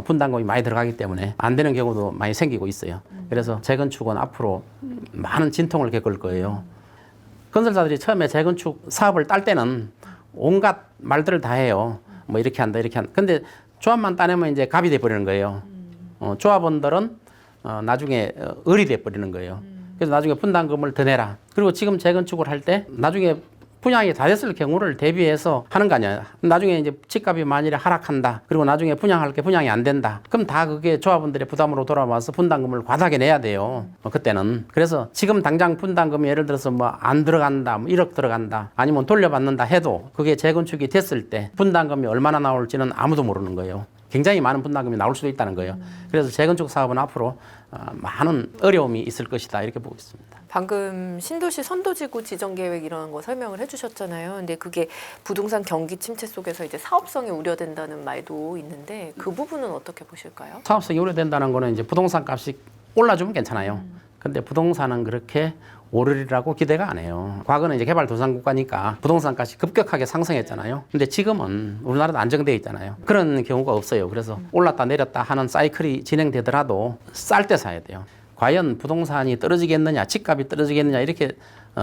Speaker 2: 분담금이 많이 들어가기 때문에 안 되는 경우도 많이 생기고 있어요. 그래서 재건축은 앞으로 많은 진통을 겪을 거예요. 건설사들이 처음에 재건축 사업을 딸 때는 온갖 말들을 다 해요. 뭐 이렇게 한다, 이렇게 한다. 근데 조합만 따내면 이제 갑이 돼버리는 거예요. 조합원들은 나중에 을이 돼버리는 거예요. 그래서 나중에 분담금을 더 내라. 그리고 지금 재건축을 할 때 나중에 분양이 다 됐을 경우를 대비해서 하는 거 아니야. 나중에 이제 집값이 만일에 하락한다. 그리고 나중에 분양할 게 분양이 안 된다. 그럼 다 그게 조합원들의 부담으로 돌아와서 분담금을 과다하게 내야 돼요. 그때는. 그래서 지금 당장 분담금이 예를 들어서 뭐 안 들어간다, 뭐 1억 들어간다, 아니면 돌려받는다 해도 그게 재건축이 됐을 때 분담금이 얼마나 나올지는 아무도 모르는 거예요. 굉장히 많은 분담금이 나올 수도 있다는 거예요. 그래서 재건축 사업은 앞으로 많은 어려움이 있을 것이다 이렇게 보고 있습니다.
Speaker 1: 방금 신도시 선도지구 지정 계획 이런 거 설명을 해주셨잖아요. 근데 그게 부동산 경기 침체 속에서 이제 사업성이 우려된다는 말도 있는데 그 부분은 어떻게 보실까요?
Speaker 2: 사업성이 우려된다는 거는 이제 부동산 값이 올라주면 괜찮아요. 근데 부동산은 그렇게 오르리라고 기대가 안 해요. 과거는 이제 개발도상국가니까 부동산 값이 급격하게 상승했잖아요. 근데 지금은 우리나라도 안정돼 있잖아요. 그런 경우가 없어요. 그래서 올랐다 내렸다 하는 사이클이 진행되더라도 쌀 때 사야 돼요. 과연 부동산이 떨어지겠느냐, 집값이 떨어지겠느냐 이렇게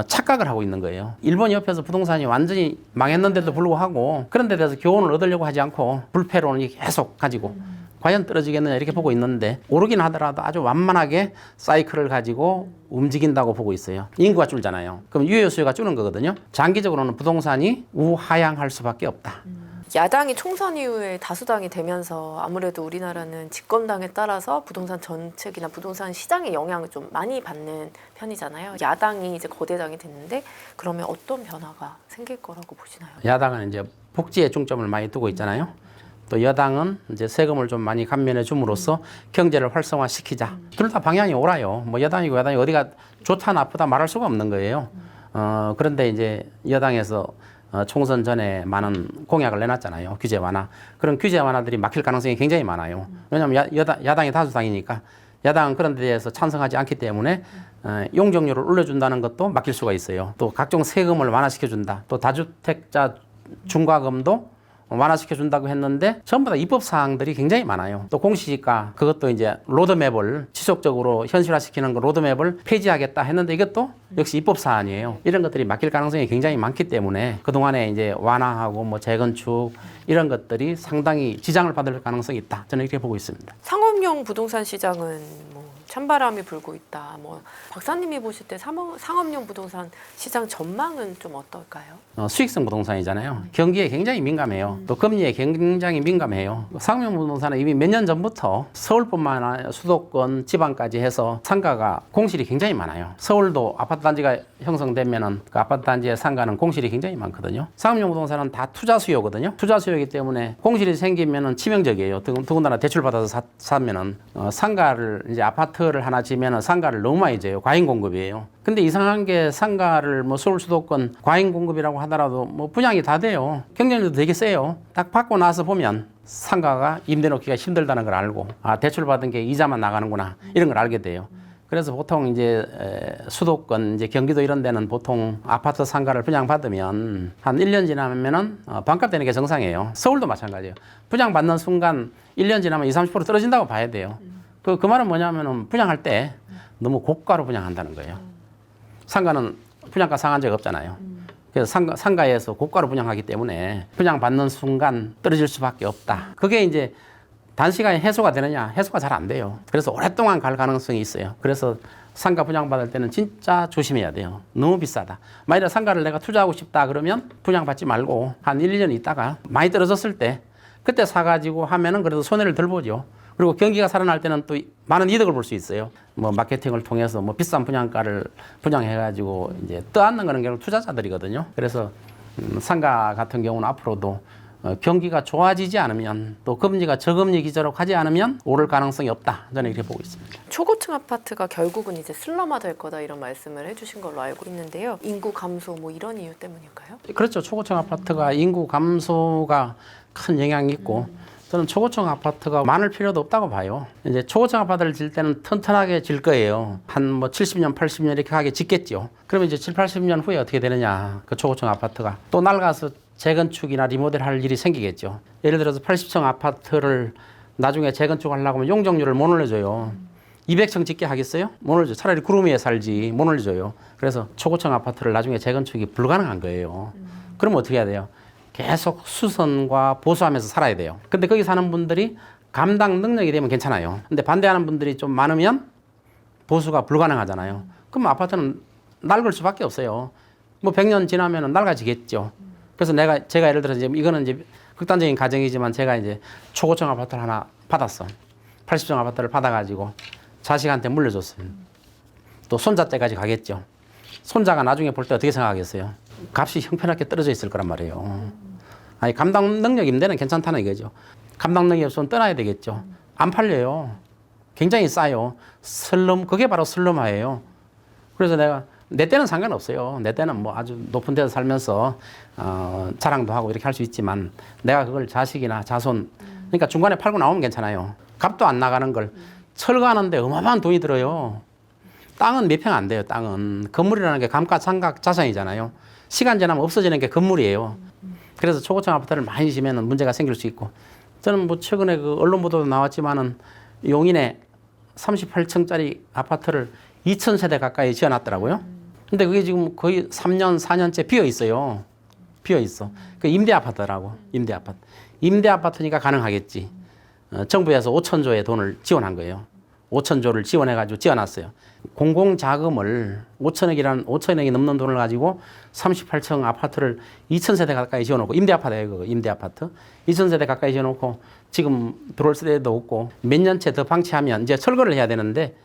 Speaker 2: 착각을 하고 있는 거예요. 일본 옆에서 부동산이 완전히 망했는데도 불구하고 그런 데 대해서 교훈을 얻으려고 하지 않고 불패론을 계속 가지고 과연 떨어지겠느냐 이렇게 보고 있는데 오르긴 하더라도 아주 완만하게 사이클을 가지고 움직인다고 보고 있어요. 인구가 줄잖아요. 그럼 유효 수요가 줄는 거거든요. 장기적으로는 부동산이 우하향할 수밖에 없다.
Speaker 1: 야당이 총선 이후에 다수당이 되면서 아무래도 우리나라는 집권당에 따라서 부동산 정책이나 부동산 시장의 영향을 좀 많이 받는 편이잖아요. 야당이 이제 거대당이 됐는데 그러면 어떤 변화가 생길 거라고 보시나요?
Speaker 2: 야당은 이제 복지에 중점을 많이 두고 있잖아요. 또 여당은 이제 세금을 좀 많이 감면해 줌으로써 경제를 활성화시키자. 둘 다 방향이 옳아요. 뭐 여당이고 야당이 어디가 좋다 나쁘다 말할 수가 없는 거예요. 그런데 이제 여당에서 총선 전에 많은 공약을 내놨잖아요. 규제 완화. 그런 규제 완화들이 막힐 가능성이 굉장히 많아요. 왜냐하면 야당이 다수당이니까 야당은 그런 데 대해서 찬성하지 않기 때문에 용적률을 올려준다는 것도 막힐 수가 있어요. 또 각종 세금을 완화시켜준다. 또 다주택자 중과금도 완화시켜준다고 했는데 전부 다 입법 사항들이 굉장히 많아요. 또 공시지가 그것도 이제 로드맵을 지속적으로 현실화시키는 거 로드맵을 폐지하겠다 했는데 이것도 역시 입법 사안이에요. 이런 것들이 막힐 가능성이 굉장히 많기 때문에 그동안에 이제 완화하고 뭐 재건축 이런 것들이 상당히 지장을 받을 가능성이 있다. 저는 이렇게 보고 있습니다.
Speaker 1: 상업용 부동산 시장은 뭐 찬바람이 불고 있다. 뭐 박사님이 보실 때 상업용 부동산 시장 전망은 좀 어떨까요?
Speaker 2: 수익성 부동산이잖아요. 경기에 굉장히 민감해요. 또 금리에 굉장히 민감해요. 상업용 부동산은 이미 몇 년 전부터 서울뿐만 아니라 수도권, 지방까지 해서 상가가 공실이 굉장히 많아요. 서울도 아파트 단지가 형성되면은 그 아파트 단지의 상가는 공실이 굉장히 많거든요. 상업용 부동산은 다 투자 수요거든요. 투자 수요이기 때문에 공실이 생기면은 치명적이에요. 더군다나 대출 받아서 사면은 상가를 이제 아파트 아파트를 하나 지면은 상가를 너무 많이 줘요. 과잉 공급이에요. 근데 이상한 게 상가를 뭐 서울 수도권 과잉 공급이라고 하더라도 뭐 분양이 다 돼요. 경쟁률도 되게 세요. 딱 받고 나서 보면 상가가 임대 놓기가 힘들다는 걸 알고, 아, 대출 받은 게 이자만 나가는구나, 이런 걸 알게 돼요. 그래서 보통 이제 수도권, 이제 경기도 이런 데는 보통 아파트 상가를 분양받으면 한 1년 지나면은 반값 되는 게 정상이에요. 서울도 마찬가지예요. 분양받는 순간 1년 지나면 20, 30% 떨어진다고 봐야 돼요. 그 말은 뭐냐면은 분양할 때 너무 고가로 분양한다는 거예요. 상가는 분양가 상한 적 없잖아요. 그래서 상가에서 고가로 분양하기 때문에 분양받는 순간 떨어질 수밖에 없다. 그게 이제 단시간에 해소가 되느냐? 해소가 잘 안 돼요. 그래서 오랫동안 갈 가능성이 있어요. 그래서 상가 분양받을 때는 진짜 조심해야 돼요. 너무 비싸다. 만약에 상가를 내가 투자하고 싶다 그러면 분양받지 말고 한 1, 2년 있다가 많이 떨어졌을 때 그때 사가지고 하면은 그래도 손해를 덜 보죠. 그리고 경기가 살아날 때는 또 많은 이득을 볼 수 있어요. 뭐 마케팅을 통해서 뭐 비싼 분양가를 분양해가지고 이제 떠안는 거는 결국 투자자들이거든요. 그래서 상가 같은 경우는 앞으로도 경기가 좋아지지 않으면, 또 금리가 저금리 기조로 가지 않으면 오를 가능성이 없다. 저는 이렇게 보고 있습니다.
Speaker 1: 초고층 아파트가 결국은 이제 슬럼화 될 거다 이런 말씀을 해주신 걸로 알고 있는데요. 인구 감소 뭐 이런 이유 때문일까요?
Speaker 2: 그렇죠. 초고층 아파트가 인구 감소가 큰 영향이 있고, 저는 초고층 아파트가 많을 필요도 없다고 봐요. 이제 초고층 아파트를 질 때는 튼튼하게 질 거예요. 한 뭐 70년, 80년 이렇게 하게 짓겠죠. 그러면 이제 7, 80년 후에 어떻게 되느냐. 그 초고층 아파트가 또 낡아서 재건축이나 리모델 할 일이 생기겠죠. 예를 들어서 80층 아파트를 나중에 재건축 하려고 하면 용적률을 못 올려줘요. 200층 짓게 하겠어요? 못 올려줘요. 차라리 구름 위에 살지 못 올려줘요. 그래서 초고층 아파트를 나중에 재건축이 불가능한 거예요. 그럼 어떻게 해야 돼요? 계속 수선과 보수하면서 살아야 돼요. 근데 거기 사는 분들이 감당 능력이 되면 괜찮아요. 근데 반대하는 분들이 좀 많으면 보수가 불가능하잖아요. 그럼 아파트는 낡을 수밖에 없어요. 뭐 100년 지나면 낡아지겠죠. 그래서 제가 예를 들어서 이거는 이제 극단적인 가정이지만 제가 이제 초고층 아파트를 하나 받았어. 80층 아파트를 받아가지고 자식한테 물려줬어요. 또 손자 때까지 가겠죠. 손자가 나중에 볼 때 어떻게 생각하겠어요? 값이 형편없게 떨어져 있을 거란 말이에요. 아니, 감당 능력 임대는 괜찮다는 이거죠. 감당 능력이 없으면 떠나야 되겠죠. 안 팔려요. 굉장히 싸요. 그게 바로 슬럼화예요. 그래서 내 때는 상관없어요. 내 때는 뭐 아주 높은 데서 살면서 자랑도 하고 이렇게 할 수 있지만, 내가 그걸 자식이나 자손, 그러니까 중간에 팔고 나오면 괜찮아요. 값도 안 나가는 걸 철거하는데 어마어마한 돈이 들어요. 땅은 몇 평 안 돼요. 땅은 건물이라는 게 감가상각 자산이잖아요. 시간 지나면 없어지는 게 건물이에요. 그래서 초고층 아파트를 많이 지면은 문제가 생길 수 있고, 저는 뭐 최근에 그 언론 보도도 나왔지만은 용인에 38층짜리 아파트를 2,000세대 가까이 지어놨더라고요. 근데 그게 지금 거의 3년, 4년째 비어 있어요. 비어 있어. 그 임대 아파트라고. 임대 아파트. 임대 아파트니까 가능하겠지. 정부에서 5천조의 돈을 지원한 거예요. 5천조를 지원해가지고 지어놨어요. 공공자금을 5천억이 넘는 돈을 가지고 38층 아파트를 2,000세대 가까이 지어놓고, 임대 아파트예요, 그거. 임대 아파트. 2,000세대 가까이 지어놓고 지금 들어올 세대도 없고 몇 년째 더 방치하면 이제 철거를 해야 되는데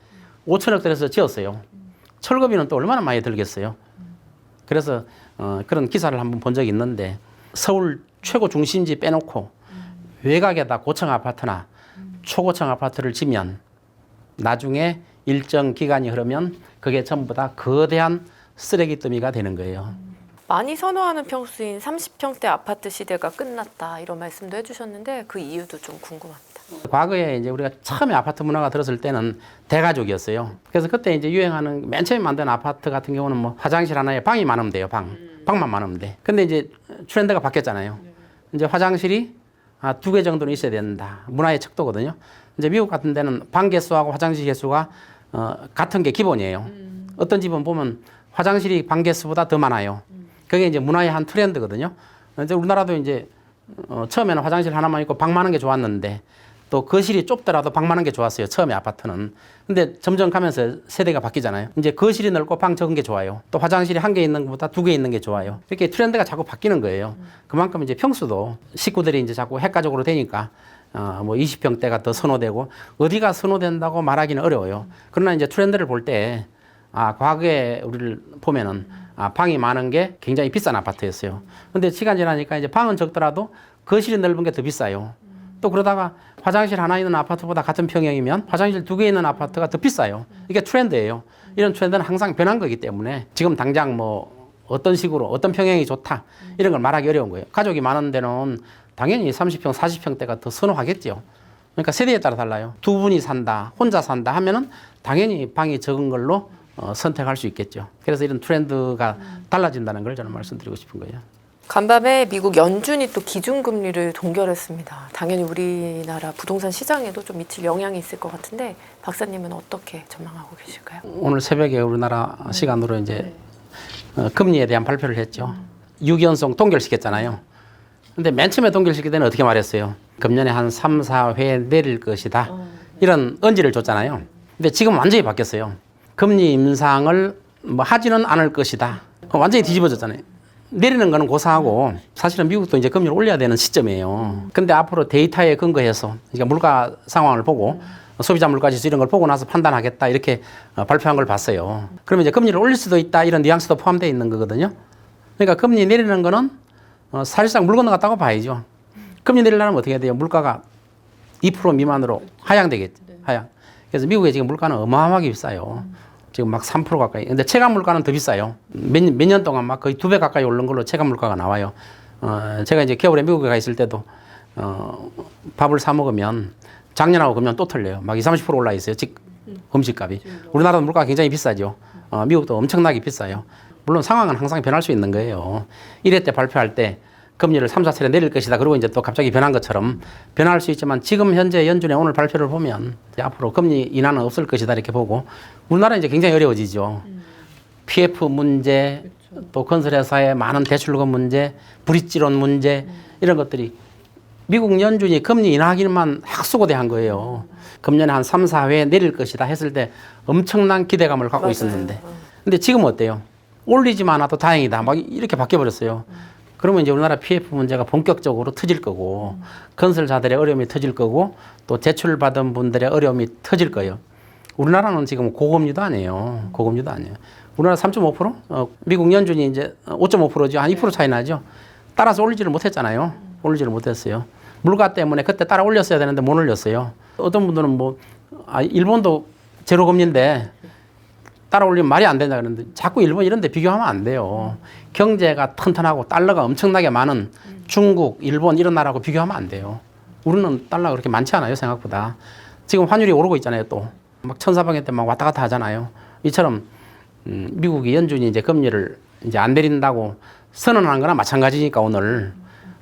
Speaker 2: 5천억 들여서 지었어요. 철거비는 또 얼마나 많이 들겠어요. 그래서 그런 기사를 한번 본 적이 있는데, 서울 최고 중심지 빼놓고 외곽에다 고층 아파트나 초고층 아파트를 지면 나중에 일정 기간이 흐르면 그게 전부 다 거대한 쓰레기 더미가 되는 거예요.
Speaker 1: 많이 선호하는 평수인 30평대 아파트 시대가 끝났다 이런 말씀도 해주셨는데 그 이유도 좀 궁금합니다.
Speaker 2: 과거에 이제 우리가 처음에 아파트 문화가 들었을 때는 대가족이었어요. 그래서 그때 이제 유행하는 맨 처음에 만든 아파트 같은 경우는 뭐 화장실 하나에 방이 많으면 돼요. 방만 많으면 돼. 근데 이제 트렌드가 바뀌었잖아요. 이제 화장실이 2개 정도는 있어야 된다. 문화의 척도거든요. 이제 미국 같은 데는 방 개수하고 화장실 개수가 같은 게 기본이에요. 어떤 집은 보면 화장실이 방 개수보다 더 많아요. 그게 이제 문화의 한 트렌드거든요. 이제 우리나라도 이제 처음에는 화장실 하나만 있고 방 많은 게 좋았는데, 또 거실이 좁더라도 방 많은 게 좋았어요. 처음에 아파트는. 근데 점점 가면서 세대가 바뀌잖아요. 이제 거실이 넓고 방 적은 게 좋아요. 또 화장실이 1개 있는 것보다 2개 있는 게 좋아요. 이렇게 트렌드가 자꾸 바뀌는 거예요. 그만큼 이제 평수도 식구들이 이제 자꾸 핵가족으로 되니까 뭐 20평대가 더 선호되고, 어디가 선호된다고 말하기는 어려워요. 그러나 이제 트렌드를 볼 때 과거에 우리를 보면은 방이 많은 게 굉장히 비싼 아파트였어요. 근데 시간 지나니까 이제 방은 적더라도 거실이 넓은 게 더 비싸요. 또 그러다가 화장실 하나 있는 아파트보다 같은 평형이면 화장실 2개 있는 아파트가 더 비싸요. 이게 트렌드예요. 이런 트렌드는 항상 변한 거기 때문에 지금 당장 뭐 어떤 식으로 어떤 평형이 좋다 이런 걸 말하기 어려운 거예요. 가족이 많은 데는 당연히 30평, 40평대가 더 선호하겠죠. 그러니까 세대에 따라 달라요. 2분이 산다, 혼자 산다 하면은 당연히 방이 적은 걸로 선택할 수 있겠죠. 그래서 이런 트렌드가 달라진다는 걸 저는 말씀드리고 싶은 거예요.
Speaker 1: 간밤에 미국 연준이 또 기준금리를 동결했습니다. 당연히 우리나라 부동산 시장에도 좀 미칠 영향이 있을 것 같은데 박사님은 어떻게 전망하고 계실까요?
Speaker 2: 오늘 새벽에 우리나라 시간으로 이제 금리에 대한 발표를 했죠. 6연속 동결시켰잖아요. 근데 맨 처음에 동결시킬 때는 어떻게 말했어요? 금년에 한 3, 4회 내릴 것이다. 이런 언지를 줬잖아요. 근데 지금 완전히 바뀌었어요. 금리 인상을 뭐 하지는 않을 것이다. 완전히 뒤집어졌잖아요. 내리는 거는 고사하고 사실은 미국도 이제 금리를 올려야 되는 시점이에요. 근데 앞으로 데이터에 근거해서 그러니까 물가 상황을 보고 소비자 물가지수 이런 걸 보고 나서 판단하겠다 이렇게 발표한 걸 봤어요. 그러면 이제 금리를 올릴 수도 있다 이런 뉘앙스도 포함되어 있는 거거든요. 그러니까 금리 내리는 거는 사실상 물 건너갔다고 봐야죠. 금리 내리려면 어떻게 해야 돼요? 물가가 2% 미만으로 하향되겠죠. 하향. 그래서 미국에 지금 물가는 어마어마하게 비싸요. 지금 막 3% 가까이. 근데 체감 물가는 더 비싸요. 몇 년 동안 막 거의 2배 가까이 오른 걸로 체감 물가가 나와요. 제가 이제 겨울에 미국에 가 있을 때도 밥을 사 먹으면 작년하고 금년 또 틀려요. 막 20, 30% 올라 있어요. 음식값이. 우리나라도 물가가 굉장히 비싸죠. 미국도 엄청나게 비싸요. 물론 상황은 항상 변할 수 있는 거예요. 1회 때 발표할 때 금리를 3, 4차례 내릴 것이다. 그리고 이제 또 갑자기 변한 것처럼 변할 수 있지만 지금 현재 연준의 오늘 발표를 보면 앞으로 금리 인하는 없을 것이다 이렇게 보고 우리나라는 이제 굉장히 어려워지죠. PF 문제, 또 건설회사의 많은 대출금 문제, 브릿지론 문제 이런 것들이 미국 연준이 금리 인하하기만 학수고대한 거예요. 금년에 한 3, 4회 내릴 것이다 했을 때 엄청난 기대감을 갖고 있었는데 근데 지금 어때요? 올리지만 않아도 다행이다. 막 이렇게 바뀌어버렸어요. 그러면 이제 우리나라 PF 문제가 본격적으로 터질 거고 건설자들의 어려움이 터질 거고 또 대출받은 분들의 어려움이 터질 거예요. 우리나라는 지금 고금리도 아니에요. 고금리도 아니에요. 우리나라 3.5%? 미국 연준이 이제 5.5%죠. 한 2% 차이 나죠. 따라서 올리지를 못했잖아요. 올리지를 못했어요. 물가 때문에 그때 따라 올렸어야 되는데 못 올렸어요. 어떤 분들은 뭐 일본도 제로 금리인데 따라 올리면 말이 안 된다 그러는데 자꾸 일본 이런 데 비교하면 안 돼요. 경제가 튼튼하고 달러가 엄청나게 많은 중국, 일본 이런 나라하고 비교하면 안 돼요. 우리는 달러가 그렇게 많지 않아요, 생각보다. 지금 환율이 오르고 있잖아요, 또. 막 1,400원 대 막 왔다 갔다 하잖아요. 이처럼 미국이 연준이 이제 금리를 이제 안 내린다고 선언한 거나 마찬가지니까 오늘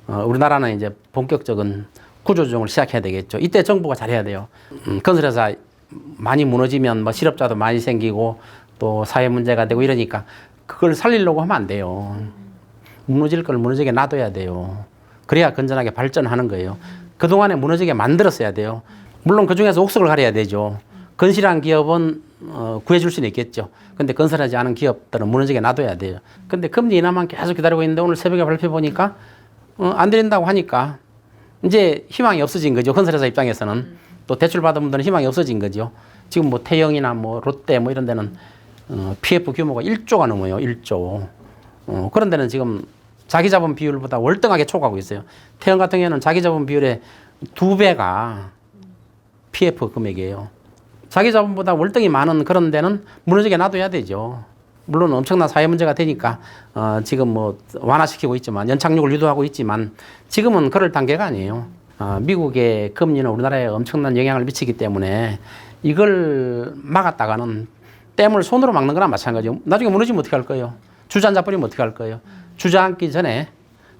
Speaker 2: 우리나라는 이제 본격적인 구조조정을 시작해야 되겠죠. 이때 정부가 잘해야 돼요. 건설회사 많이 무너지면 뭐 실업자도 많이 생기고 또 사회 문제가 되고 이러니까 그걸 살리려고 하면 안 돼요. 무너질 걸 무너지게 놔둬야 돼요. 그래야 건전하게 발전하는 거예요. 그동안에 무너지게 만들었어야 돼요. 물론 그중에서 옥석을 가려야 되죠. 건실한 기업은 구해줄 수는 있겠죠. 근데 건설하지 않은 기업들은 무너지게 놔둬야 돼요. 근데 금리 인하만 계속 기다리고 있는데 오늘 새벽에 발표 보니까 안 드린다고 하니까 이제 희망이 없어진 거죠. 건설회사 입장에서는. 또 대출받은 분들은 희망이 없어진 거죠. 지금 뭐 태영이나 뭐 롯데 뭐 이런 데는 PF 규모가 1조가 넘어요. 1조. 그런 데는 지금 자기 자본 비율보다 월등하게 초과하고 있어요. 태영 같은 경우는 자기 자본 비율의 2배가 PF 금액이에요. 자기 자본보다 월등히 많은 그런 데는 무너지게 놔둬야 되죠. 물론 엄청난 사회 문제가 되니까 지금 뭐 완화시키고 있지만 연착륙을 유도하고 있지만 지금은 그럴 단계가 아니에요. 미국의 금리는 우리나라에 엄청난 영향을 미치기 때문에 이걸 막았다가는 댐을 손으로 막는 거랑 마찬가지예요. 나중에 무너지면 어떻게 할 거예요? 주저앉아 버리면 어떻게 할 거예요? 주저앉기 전에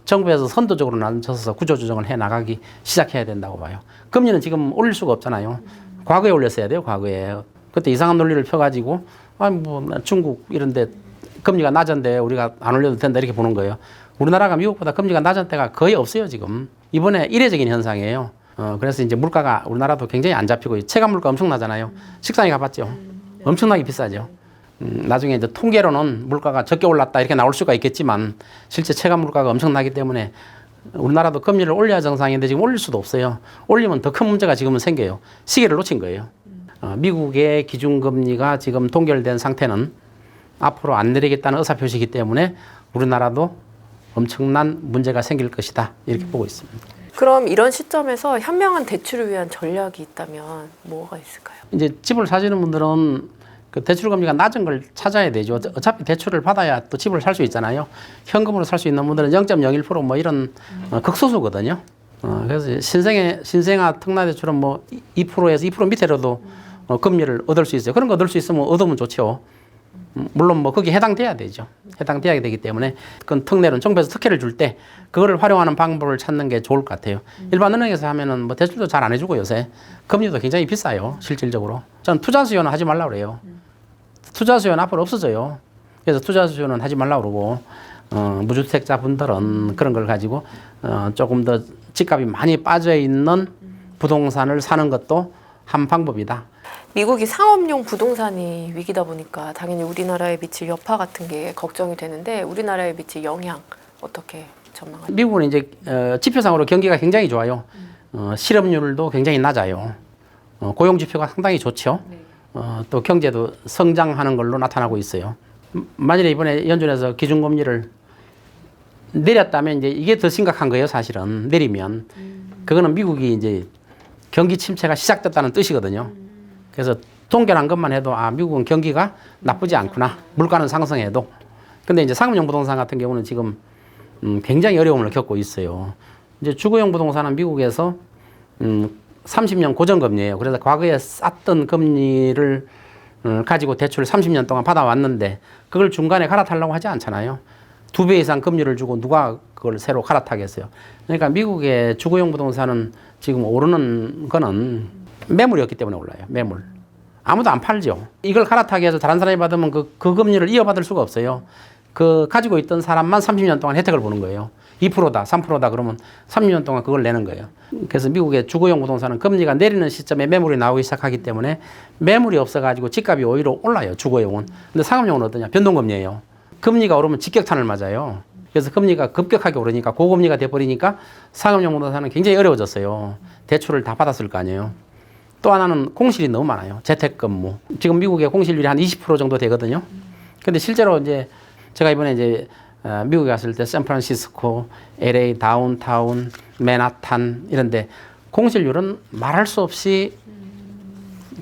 Speaker 2: 정부에서 선도적으로 나서서 구조조정을 해 나가기 시작해야 된다고 봐요. 금리는 지금 올릴 수가 없잖아요. 과거에 올렸어야 돼요. 과거에. 그때 이상한 논리를 펴가지고 뭐 중국 이런 데 금리가 낮은데 우리가 안 올려도 된다 이렇게 보는 거예요. 우리나라가 미국보다 금리가 낮은 때가 거의 없어요. 지금. 이번에 이례적인 현상이에요. 그래서 이제 물가가 우리나라도 굉장히 안 잡히고 체감 물가 엄청나잖아요. 식당에 가봤죠. 엄청나게 비싸죠. 나중에 이제 통계로는 물가가 적게 올랐다 이렇게 나올 수가 있겠지만 실제 체감 물가가 엄청나기 때문에 우리나라도 금리를 올려야 정상인데 지금 올릴 수도 없어요. 올리면 더 큰 문제가 지금은 생겨요. 시기를 놓친 거예요. 미국의 기준금리가 지금 동결된 상태는 앞으로 안 내리겠다는 의사표시이기 때문에 우리나라도 엄청난 문제가 생길 것이다 이렇게 보고 있습니다.
Speaker 1: 그럼 이런 시점에서 현명한 대출을 위한 전략이 있다면 뭐가 있을까요?
Speaker 2: 이제 집을 사시는 분들은 그 대출 금리가 낮은 걸 찾아야 되죠. 어차피 대출을 받아야 또 집을 살 수 있잖아요. 현금으로 살 수 있는 분들은 0.01%뭐 이런 극소수거든요. 그래서 신생아 특례대출은 뭐 2%에서 2% 밑에라도 금리를 얻을 수 있어요. 그런 거 얻을 수 있으면 얻으면 좋죠. 물론 뭐 거기에 해당돼야 되죠. 해당돼야 되기 때문에 그건 특례는 정부에서 특혜를 줄 때 그거를 활용하는 방법을 찾는 게 좋을 것 같아요. 일반 은행에서 하면은 뭐 대출도 잘 안 해주고 요새 금리도 굉장히 비싸요. 실질적으로. 저는 투자 수요는 하지 말라 그래요. 투자 수요는 앞으로 없어져요. 그래서 투자 수요는 하지 말라 그러고 무주택자 분들은 그런 걸 가지고 조금 더 집값이 많이 빠져 있는 부동산을 사는 것도 한 방법이다.
Speaker 1: 미국이 상업용 부동산이 위기다 보니까 당연히 우리나라에 미칠 여파 같은 게 걱정이 되는데 우리나라에 미칠 영향 어떻게 전망하세요?
Speaker 2: 미국은 이제 지표상으로 경기가 굉장히 좋아요. 실업률도 굉장히 낮아요. 고용 지표가 상당히 좋죠. 또 경제도 성장하는 걸로 나타나고 있어요. 만일에 이번에 연준에서 기준금리를 내렸다면 이제 이게 더 심각한 거예요. 사실은 내리면 그거는 미국이 이제 경기 침체가 시작됐다는 뜻이거든요. 그래서 동결한 것만 해도 미국은 경기가 나쁘지 않구나. 물가는 상승해도. 근데 이제 상업용 부동산 같은 경우는 지금 굉장히 어려움을 겪고 있어요. 이제 주거용 부동산은 미국에서 30년 고정금리예요. 그래서 과거에 쌌던 금리를 가지고 대출을 30년 동안 받아왔는데 그걸 중간에 갈아타려고 하지 않잖아요. 2배 이상 금리를 주고 누가 그걸 새로 갈아타겠어요. 그러니까 미국의 주거용 부동산은 지금 오르는 거는 매물이었기 때문에 올라요. 매물. 아무도 안 팔죠. 이걸 갈아타게 해서 다른 사람이 받으면 그 금리를 이어받을 수가 없어요. 그 가지고 있던 사람만 30년 동안 혜택을 보는 거예요. 2%다, 3%다 그러면 30년 동안 그걸 내는 거예요. 그래서 미국의 주거용 부동산은 금리가 내리는 시점에 매물이 나오기 시작하기 때문에 매물이 없어가지고 집값이 오히려 올라요. 주거용은. 근데 상업용은 어떠냐? 변동금리예요. 금리가 오르면 직격탄을 맞아요. 그래서 금리가 급격하게 오르니까 고금리가 돼버리니까 상업용 부동산은 굉장히 어려워졌어요. 대출을 다 받았을 거 아니에요. 또 하나는 공실이 너무 많아요. 재택근무. 지금 미국의 공실률이 한 20% 정도 되거든요. 근데 실제로 이제 제가 이번에 이제 미국에 갔을 때 샌프란시스코, LA, 다운타운, 맨하탄 이런데 공실률은 말할 수 없이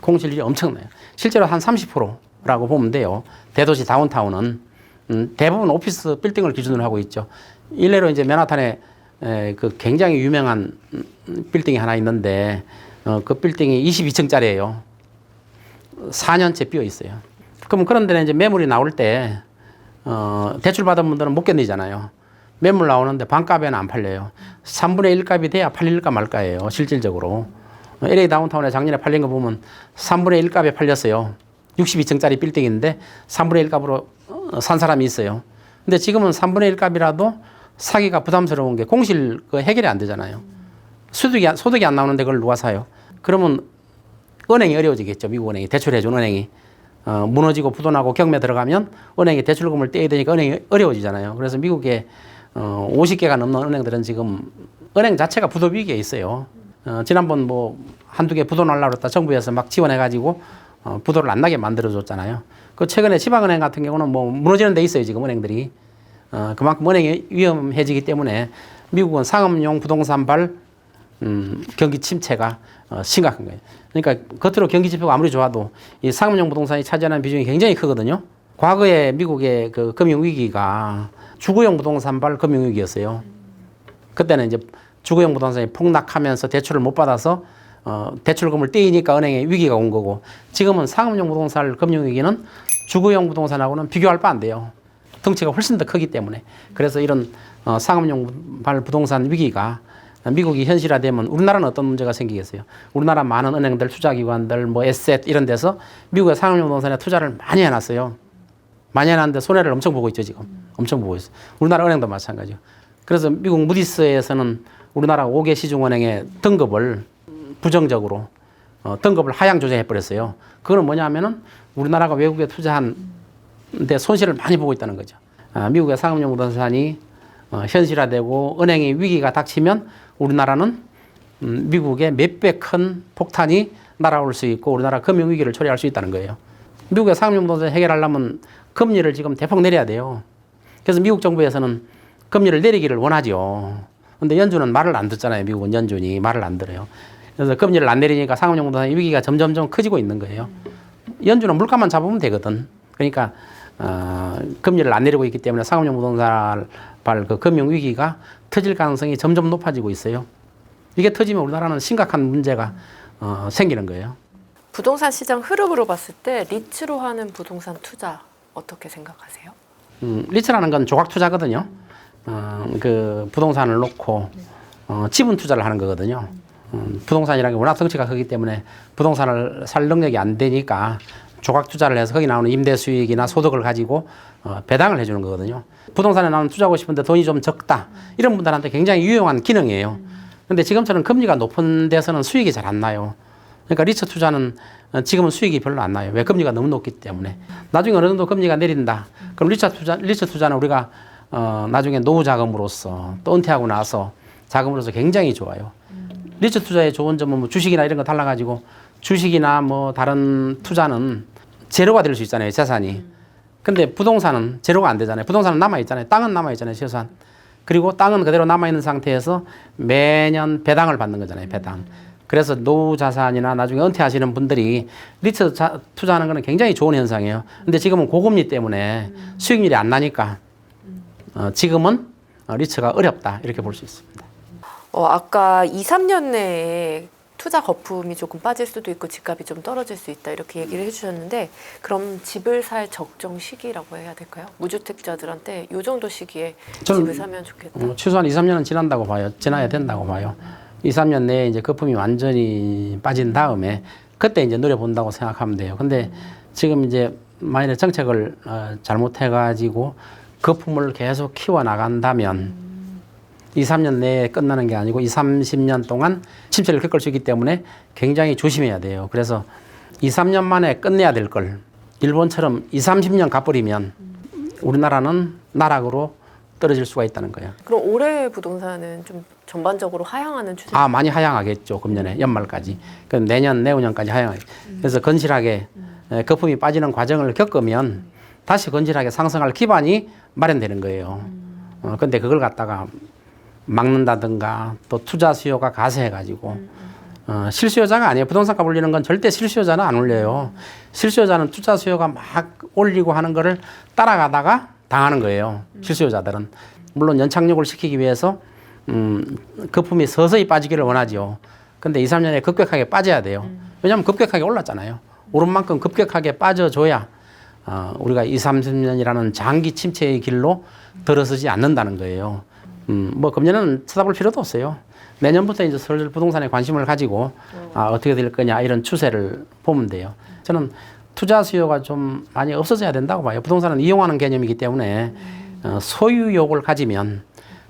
Speaker 2: 공실률이 엄청나요. 실제로 한 30%라고 보면 돼요. 대도시 다운타운은 대부분 오피스 빌딩을 기준으로 하고 있죠. 일례로 이제 맨하탄에 그 굉장히 유명한 빌딩이 하나 있는데 그 빌딩이 22층짜리예요. 4년째 비어 있어요. 그럼 그런 데는 이제 매물이 나올 때 대출 받은 분들은 못 견디잖아요. 매물 나오는데 반값에는 안 팔려요. 3분의 1 값이 돼야 팔릴까 말까예요. 실질적으로. LA 다운타운에 작년에 팔린 거 보면 3분의 1 값에 팔렸어요. 62층짜리 빌딩인데 3분의 1 값으로 산 사람이 있어요. 근데 지금은 3분의 1 값이라도 사기가 부담스러운 게 공실 해결이 안 되잖아요. 소득이 안 나오는데 그걸 누가 사요? 그러면 은행이 어려워지겠죠. 미국 은행이. 대출해준 은행이. 무너지고 부도나고 경매 들어가면 은행이 대출금을 떼야 되니까 은행이 어려워지잖아요. 그래서 미국에 50개가 넘는 은행들은 지금 은행 자체가 부도 위기에 있어요. 지난번 뭐 한두 개 부도 날라 그랬다 정부에서 막 지원해가지고 부도를 안 나게 만들어줬잖아요. 그 최근에 지방은행 같은 경우는 뭐 무너지는 데 있어요. 지금 은행들이. 그만큼 은행이 위험해지기 때문에 미국은 상업용 부동산발 경기 침체가 심각한 거예요. 그러니까 겉으로 경기 지표가 아무리 좋아도 이 상업용 부동산이 차지하는 비중이 굉장히 크거든요. 과거에 미국의 그 금융위기가 주거용 부동산발 금융위기였어요. 그때는 이제 주거용 부동산이 폭락하면서 대출을 못 받아서 대출금을 떼이니까 은행에 위기가 온 거고 지금은 상업용 부동산 금융위기는 주거용 부동산하고는 비교할 바 안 돼요. 덩치가 훨씬 더 크기 때문에. 그래서 이런 상업용 부동산 위기가 미국이 현실화되면 우리나라는 어떤 문제가 생기겠어요? 우리나라 많은 은행들, 투자기관들, 뭐 에셋 이런 데서 미국의 상업용 부동산에 투자를 많이 해놨어요. 많이 해놨는데 손해를 엄청 보고 있죠, 지금. 엄청 보고 있어요. 우리나라 은행도 마찬가지요. 그래서 미국 무디스에서는 우리나라 5개 시중은행의 등급을 부정적으로 등급을 하향 조정해버렸어요. 그거는 뭐냐 하면은 우리나라가 외국에 투자한 데 손실을 많이 보고 있다는 거죠. 미국의 상업용 부동산이 현실화되고 은행의 위기가 닥치면 우리나라는 미국의 몇 배 큰 폭탄이 날아올 수 있고 우리나라 금융위기를 초래할 수 있다는 거예요. 미국의 상업용 부동산 해결하려면 금리를 지금 대폭 내려야 돼요. 그래서 미국 정부에서는 금리를 내리기를 원하죠. 근데 연준은 말을 안 듣잖아요. 미국은 연준이 말을 안 들어요. 그래서 금리를 안 내리니까 상업용 부동산 위기가 점점점 커지고 있는 거예요. 연준은 물가만 잡으면 되거든. 그러니까 금리를 안 내리고 있기 때문에 상업용 부동산 그 금융 위기가 터질 가능성이 점점 높아지고 있어요. 이게 터지면 우리나라는 심각한 문제가 생기는 거예요.
Speaker 1: 부동산 시장 흐름으로 봤을 때 리츠로 하는 부동산 투자 어떻게 생각하세요?
Speaker 2: 리츠라는 건 조각 투자거든요. 그 부동산을 놓고 지분 투자를 하는 거거든요. 부동산이라는 게 워낙 덩치가 크기 때문에 부동산을 살 능력이 안 되니까 조각 투자를 해서 거기 나오는 임대 수익이나 소득을 가지고 배당을 해주는 거거든요. 부동산에 나는 투자하고 싶은데 돈이 좀 적다. 이런 분들한테 굉장히 유용한 기능이에요. 근데 지금처럼 금리가 높은 데서는 수익이 잘 안 나요. 그러니까 리츠 투자는 지금은 수익이 별로 안 나요. 왜? 금리가 너무 높기 때문에. 나중에 어느 정도 금리가 내린다. 그럼 리츠 투자는 우리가 나중에 노후 자금으로서 또 은퇴하고 나서 자금으로서 굉장히 좋아요. 리츠 투자의 좋은 점은 뭐 주식이나 이런 거 달라가지고 주식이나 뭐 다른 투자는 제로가 될 수 있잖아요. 재산이. 근데 부동산은 제로가 안 되잖아요. 부동산은 남아있잖아요. 땅은 남아있잖아요. 최소한. 그리고 땅은 그대로 남아있는 상태에서 매년 배당을 받는 거잖아요. 배당. 그래서 노후 자산이나 나중에 은퇴하시는 분들이 리츠 투자하는 거는 굉장히 좋은 현상이에요. 근데 지금은 고금리 때문에 수익률이 안 나니까 지금은 리츠가 어렵다. 이렇게 볼 수 있습니다.
Speaker 1: 아까 2, 3년 내에 투자 거품이 조금 빠질 수도 있고 집값이 좀 떨어질 수 있다 이렇게 얘기를 해주셨는데 그럼 집을 살 적정 시기라고 해야 될까요? 무주택자들한테 이 정도 시기에 집을 사면 좋겠다.
Speaker 2: 최소한 2, 3년은 지난다고 봐요. 지나야 된다고 봐요. 2, 3년 내에 이제 거품이 완전히 빠진 다음에 그때 이제 노려본다고 생각하면 돼요. 근데 지금 이제 만약에 정책을 잘못해가지고 거품을 계속 키워나간다면 2, 3년 내에 끝나는 게 아니고 2, 30년 동안 침체를 겪을 수 있기 때문에 굉장히 조심해야 돼요. 그래서 2, 3년 만에 끝내야 될 걸 일본처럼 2, 30년 가버리면 우리나라는 나락으로 떨어질 수가 있다는 거예요.
Speaker 1: 그럼 올해 부동산은 좀 전반적으로 하향하는 추세?
Speaker 2: 많이 하향하겠죠. 금년에 연말까지. 그럼 내년, 내후년까지 하향하겠죠. 그래서 건실하게 거품이 빠지는 과정을 겪으면 다시 건실하게 상승할 기반이 마련되는 거예요. 근데 그걸 갖다가 막는다든가 또 투자 수요가 가세해가지고 실수요자가 아니에요. 부동산값 올리는 건 절대 실수요자는 안 올려요. 실수요자는 투자 수요가 막 올리고 하는 거를 따라가다가 당하는 거예요. 실수요자들은. 물론 연착륙을 시키기 위해서 거품이 서서히 빠지기를 원하죠. 근데 2, 3년에 급격하게 빠져야 돼요. 왜냐하면 급격하게 올랐잖아요. 오른 만큼 급격하게 빠져줘야 우리가 2, 30년이라는 장기 침체의 길로 들어서지 않는다는 거예요. 뭐 금년은 쳐다볼 필요도 없어요. 내년부터 이제 슬슬 부동산에 관심을 가지고 어떻게 될 거냐 이런 추세를 보면 돼요. 저는 투자 수요가 좀 많이 없어져야 된다고 봐요. 부동산은 이용하는 개념이기 때문에 소유욕을 가지면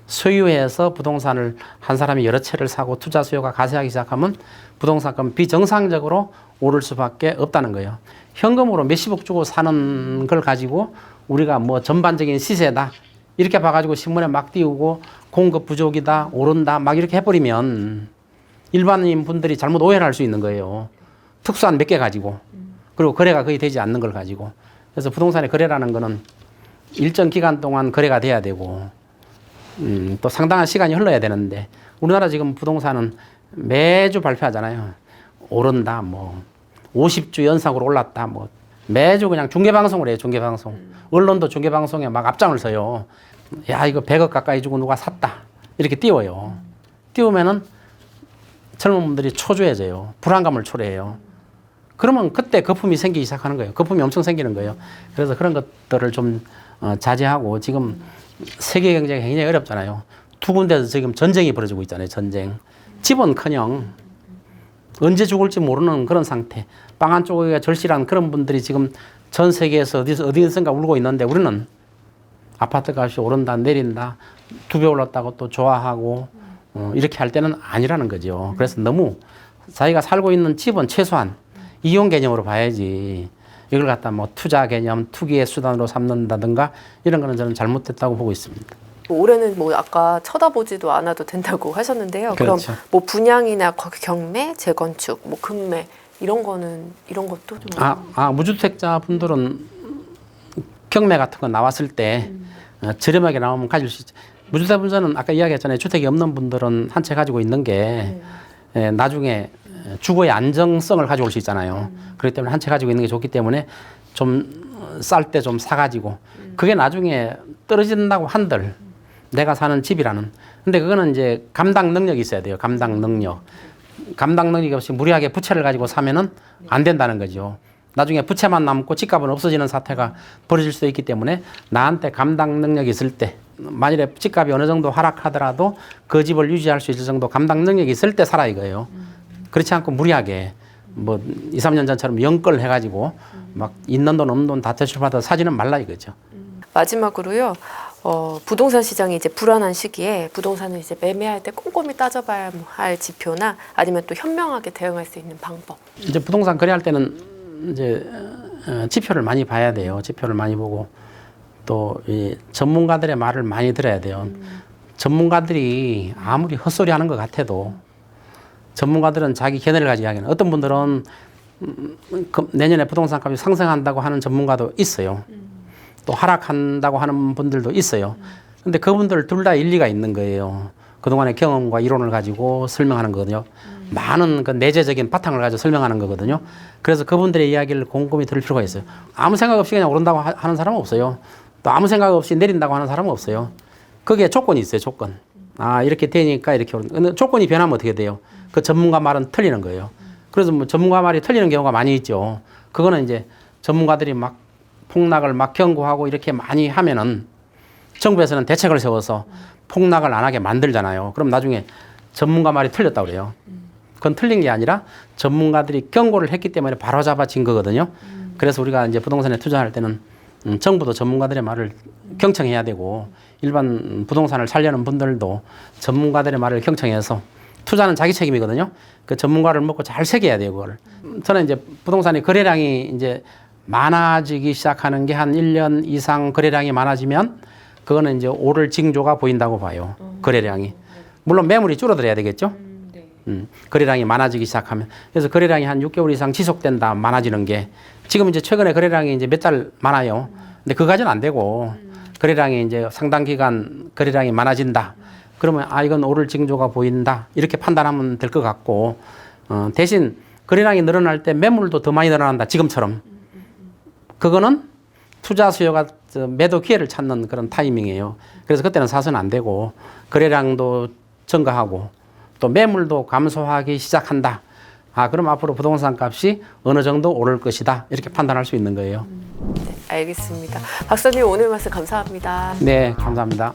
Speaker 2: 소유해서 부동산을 한 사람이 여러 채를 사고 투자 수요가 가세하기 시작하면 부동산은 비정상적으로 오를 수밖에 없다는 거예요. 현금으로 몇십억 주고 사는 걸 가지고 우리가 뭐 전반적인 시세다 이렇게 봐가지고 신문에 막 띄우고 공급 부족이다 오른다 막 이렇게 해버리면 일반인 분들이 잘못 오해를 할 수 있는 거예요. 특수한 몇 개 가지고 그리고 거래가 거의 되지 않는 걸 가지고. 그래서 부동산의 거래라는 거는 일정 기간 동안 거래가 돼야 되고 또 상당한 시간이 흘러야 되는데 우리나라 지금 부동산은 매주 발표하잖아요. 오른다 뭐 50주 연속으로 올랐다 뭐 매주 그냥 중계방송을 해요. 중계방송. 언론도 중계방송에 막 앞장을 서요. 야 이거 100억 가까이 주고 누가 샀다 이렇게 띄워요. 띄우면은 젊은 분들이 초조해져요. 불안감을 초래해요. 그러면 그때 거품이 생기기 시작하는 거예요. 거품이 엄청 생기는 거예요. 그래서 그런 것들을 좀 자제하고 지금 세계 경쟁이 굉장히 어렵잖아요. 두 군데서 지금 전쟁이 벌어지고 있잖아요. 전쟁. 집은커녕 언제 죽을지 모르는 그런 상태. 빵 한 조각에 절실한 그런 분들이 지금 전 세계에서 어디선가 울고 있는데 우리는 아파트 값이 오른다 내린다 2배 올랐다고 또 좋아하고 이렇게 할 때는 아니라는 거죠. 그래서 너무 자기가 살고 있는 집은 최소한 이용 개념으로 봐야지 이걸 갖다 뭐 투자 개념, 투기의 수단으로 삼는다든가 이런 거는 저는 잘못됐다고 보고 있습니다.
Speaker 1: 올해는 뭐 아까 쳐다보지도 않아도 된다고 하셨는데요.
Speaker 2: 그렇죠.
Speaker 1: 그럼 뭐 분양이나 경매, 재건축, 뭐 금매 이런 것도 좀
Speaker 2: 무주택자 분들은 경매 같은 거 나왔을 때 저렴하게 나오면 가질 수 있죠. 무주택분자는 아까 이야기했잖아요. 주택이 없는 분들은 한 채 가지고 있는 게 나중에 주거의 안정성을 가져올 수 있잖아요. 그렇기 때문에 한 채 가지고 있는 게 좋기 때문에 좀 쌀 때 좀 사가지고 그게 나중에 떨어진다고 한들 내가 사는 집이라는. 근데 그거는 이제 감당 능력이 있어야 돼요. 감당 능력. 감당 능력이 없이 무리하게 부채를 가지고 사면은 안 된다는 거죠. 나중에 부채만 남고 집값은 없어지는 사태가 벌어질 수도 있기 때문에 나한테 감당 능력이 있을 때 만일에 집값이 어느 정도 하락하더라도 그 집을 유지할 수 있을 정도 감당 능력이 있을 때 사라 이거예요. 그렇지 않고 무리하게 뭐 2, 3년 전처럼 연끌 해가지고 막 있는 돈 없는 돈 다 대출받아 사지는 말라 이거죠.
Speaker 1: 마지막으로요. 부동산 시장이 이제 불안한 시기에 부동산을 이제 매매할 때 꼼꼼히 따져봐야 할 지표나 아니면 또 현명하게 대응할 수 있는 방법.
Speaker 2: 이제 부동산 거래할 때는 이제 지표를 많이 봐야 돼요. 지표를 많이 보고 또 이 전문가들의 말을 많이 들어야 돼요. 전문가들이 아무리 헛소리 하는 것 같아도 전문가들은 자기 견해를 가지고 이야기하는. 어떤 분들은 내년에 부동산 값이 상승한다고 하는 전문가도 있어요. 또 하락한다고 하는 분들도 있어요. 근데 그분들 둘 다 일리가 있는 거예요. 그동안의 경험과 이론을 가지고 설명하는 거거든요. 많은 그 내재적인 바탕을 가지고 설명하는 거거든요. 그래서 그분들의 이야기를 곰곰이 들을 필요가 있어요. 아무 생각 없이 그냥 오른다고 하는 사람은 없어요. 또 아무 생각 없이 내린다고 하는 사람은 없어요. 그게 조건이 있어요, 조건. 아, 이렇게 되니까 이렇게 오른다. 근데 조건이 변하면 어떻게 돼요? 그 전문가 말은 틀리는 거예요. 그래서 뭐 전문가 말이 틀리는 경우가 많이 있죠. 그거는 이제 전문가들이 막 폭락을 막 경고하고 이렇게 많이 하면은 정부에서는 대책을 세워서 폭락을 안 하게 만들잖아요. 그럼 나중에 전문가 말이 틀렸다고 그래요. 그건 틀린 게 아니라 전문가들이 경고를 했기 때문에 바로잡아진 거거든요. 그래서 우리가 이제 부동산에 투자할 때는 정부도 전문가들의 말을 경청해야 되고 일반 부동산을 살려는 분들도 전문가들의 말을 경청해서 투자는 자기 책임이거든요. 그 전문가를 먹고 잘 새겨야 돼요, 그걸. 저는 이제 부동산의 거래량이 이제 많아지기 시작하는 게 한 1년 이상 거래량이 많아지면 그거는 이제 오를 징조가 보인다고 봐요. 거래량이. 물론 매물이 줄어들어야 되겠죠. 거래량이 많아지기 시작하면. 그래서 거래량이 한 6개월 이상 지속된다, 많아지는 게. 지금 이제 최근에 거래량이 이제 몇 달 많아요. 근데 그까지는 안 되고 거래량이 이제 상당 기간 거래량이 많아진다. 그러면 아, 이건 오를 징조가 보인다. 이렇게 판단하면 될 것 같고 대신 거래량이 늘어날 때 매물도 더 많이 늘어난다. 지금처럼. 그거는 투자 수요가 매도 기회를 찾는 그런 타이밍이에요. 그래서 그때는 사서는 안 되고 거래량도 증가하고 또 매물도 감소하기 시작한다. 아, 그럼 앞으로 부동산 값이 어느 정도 오를 것이다. 이렇게 판단할 수 있는 거예요.
Speaker 1: 네, 알겠습니다. 박사님 오늘 말씀 감사합니다.
Speaker 2: 네, 감사합니다.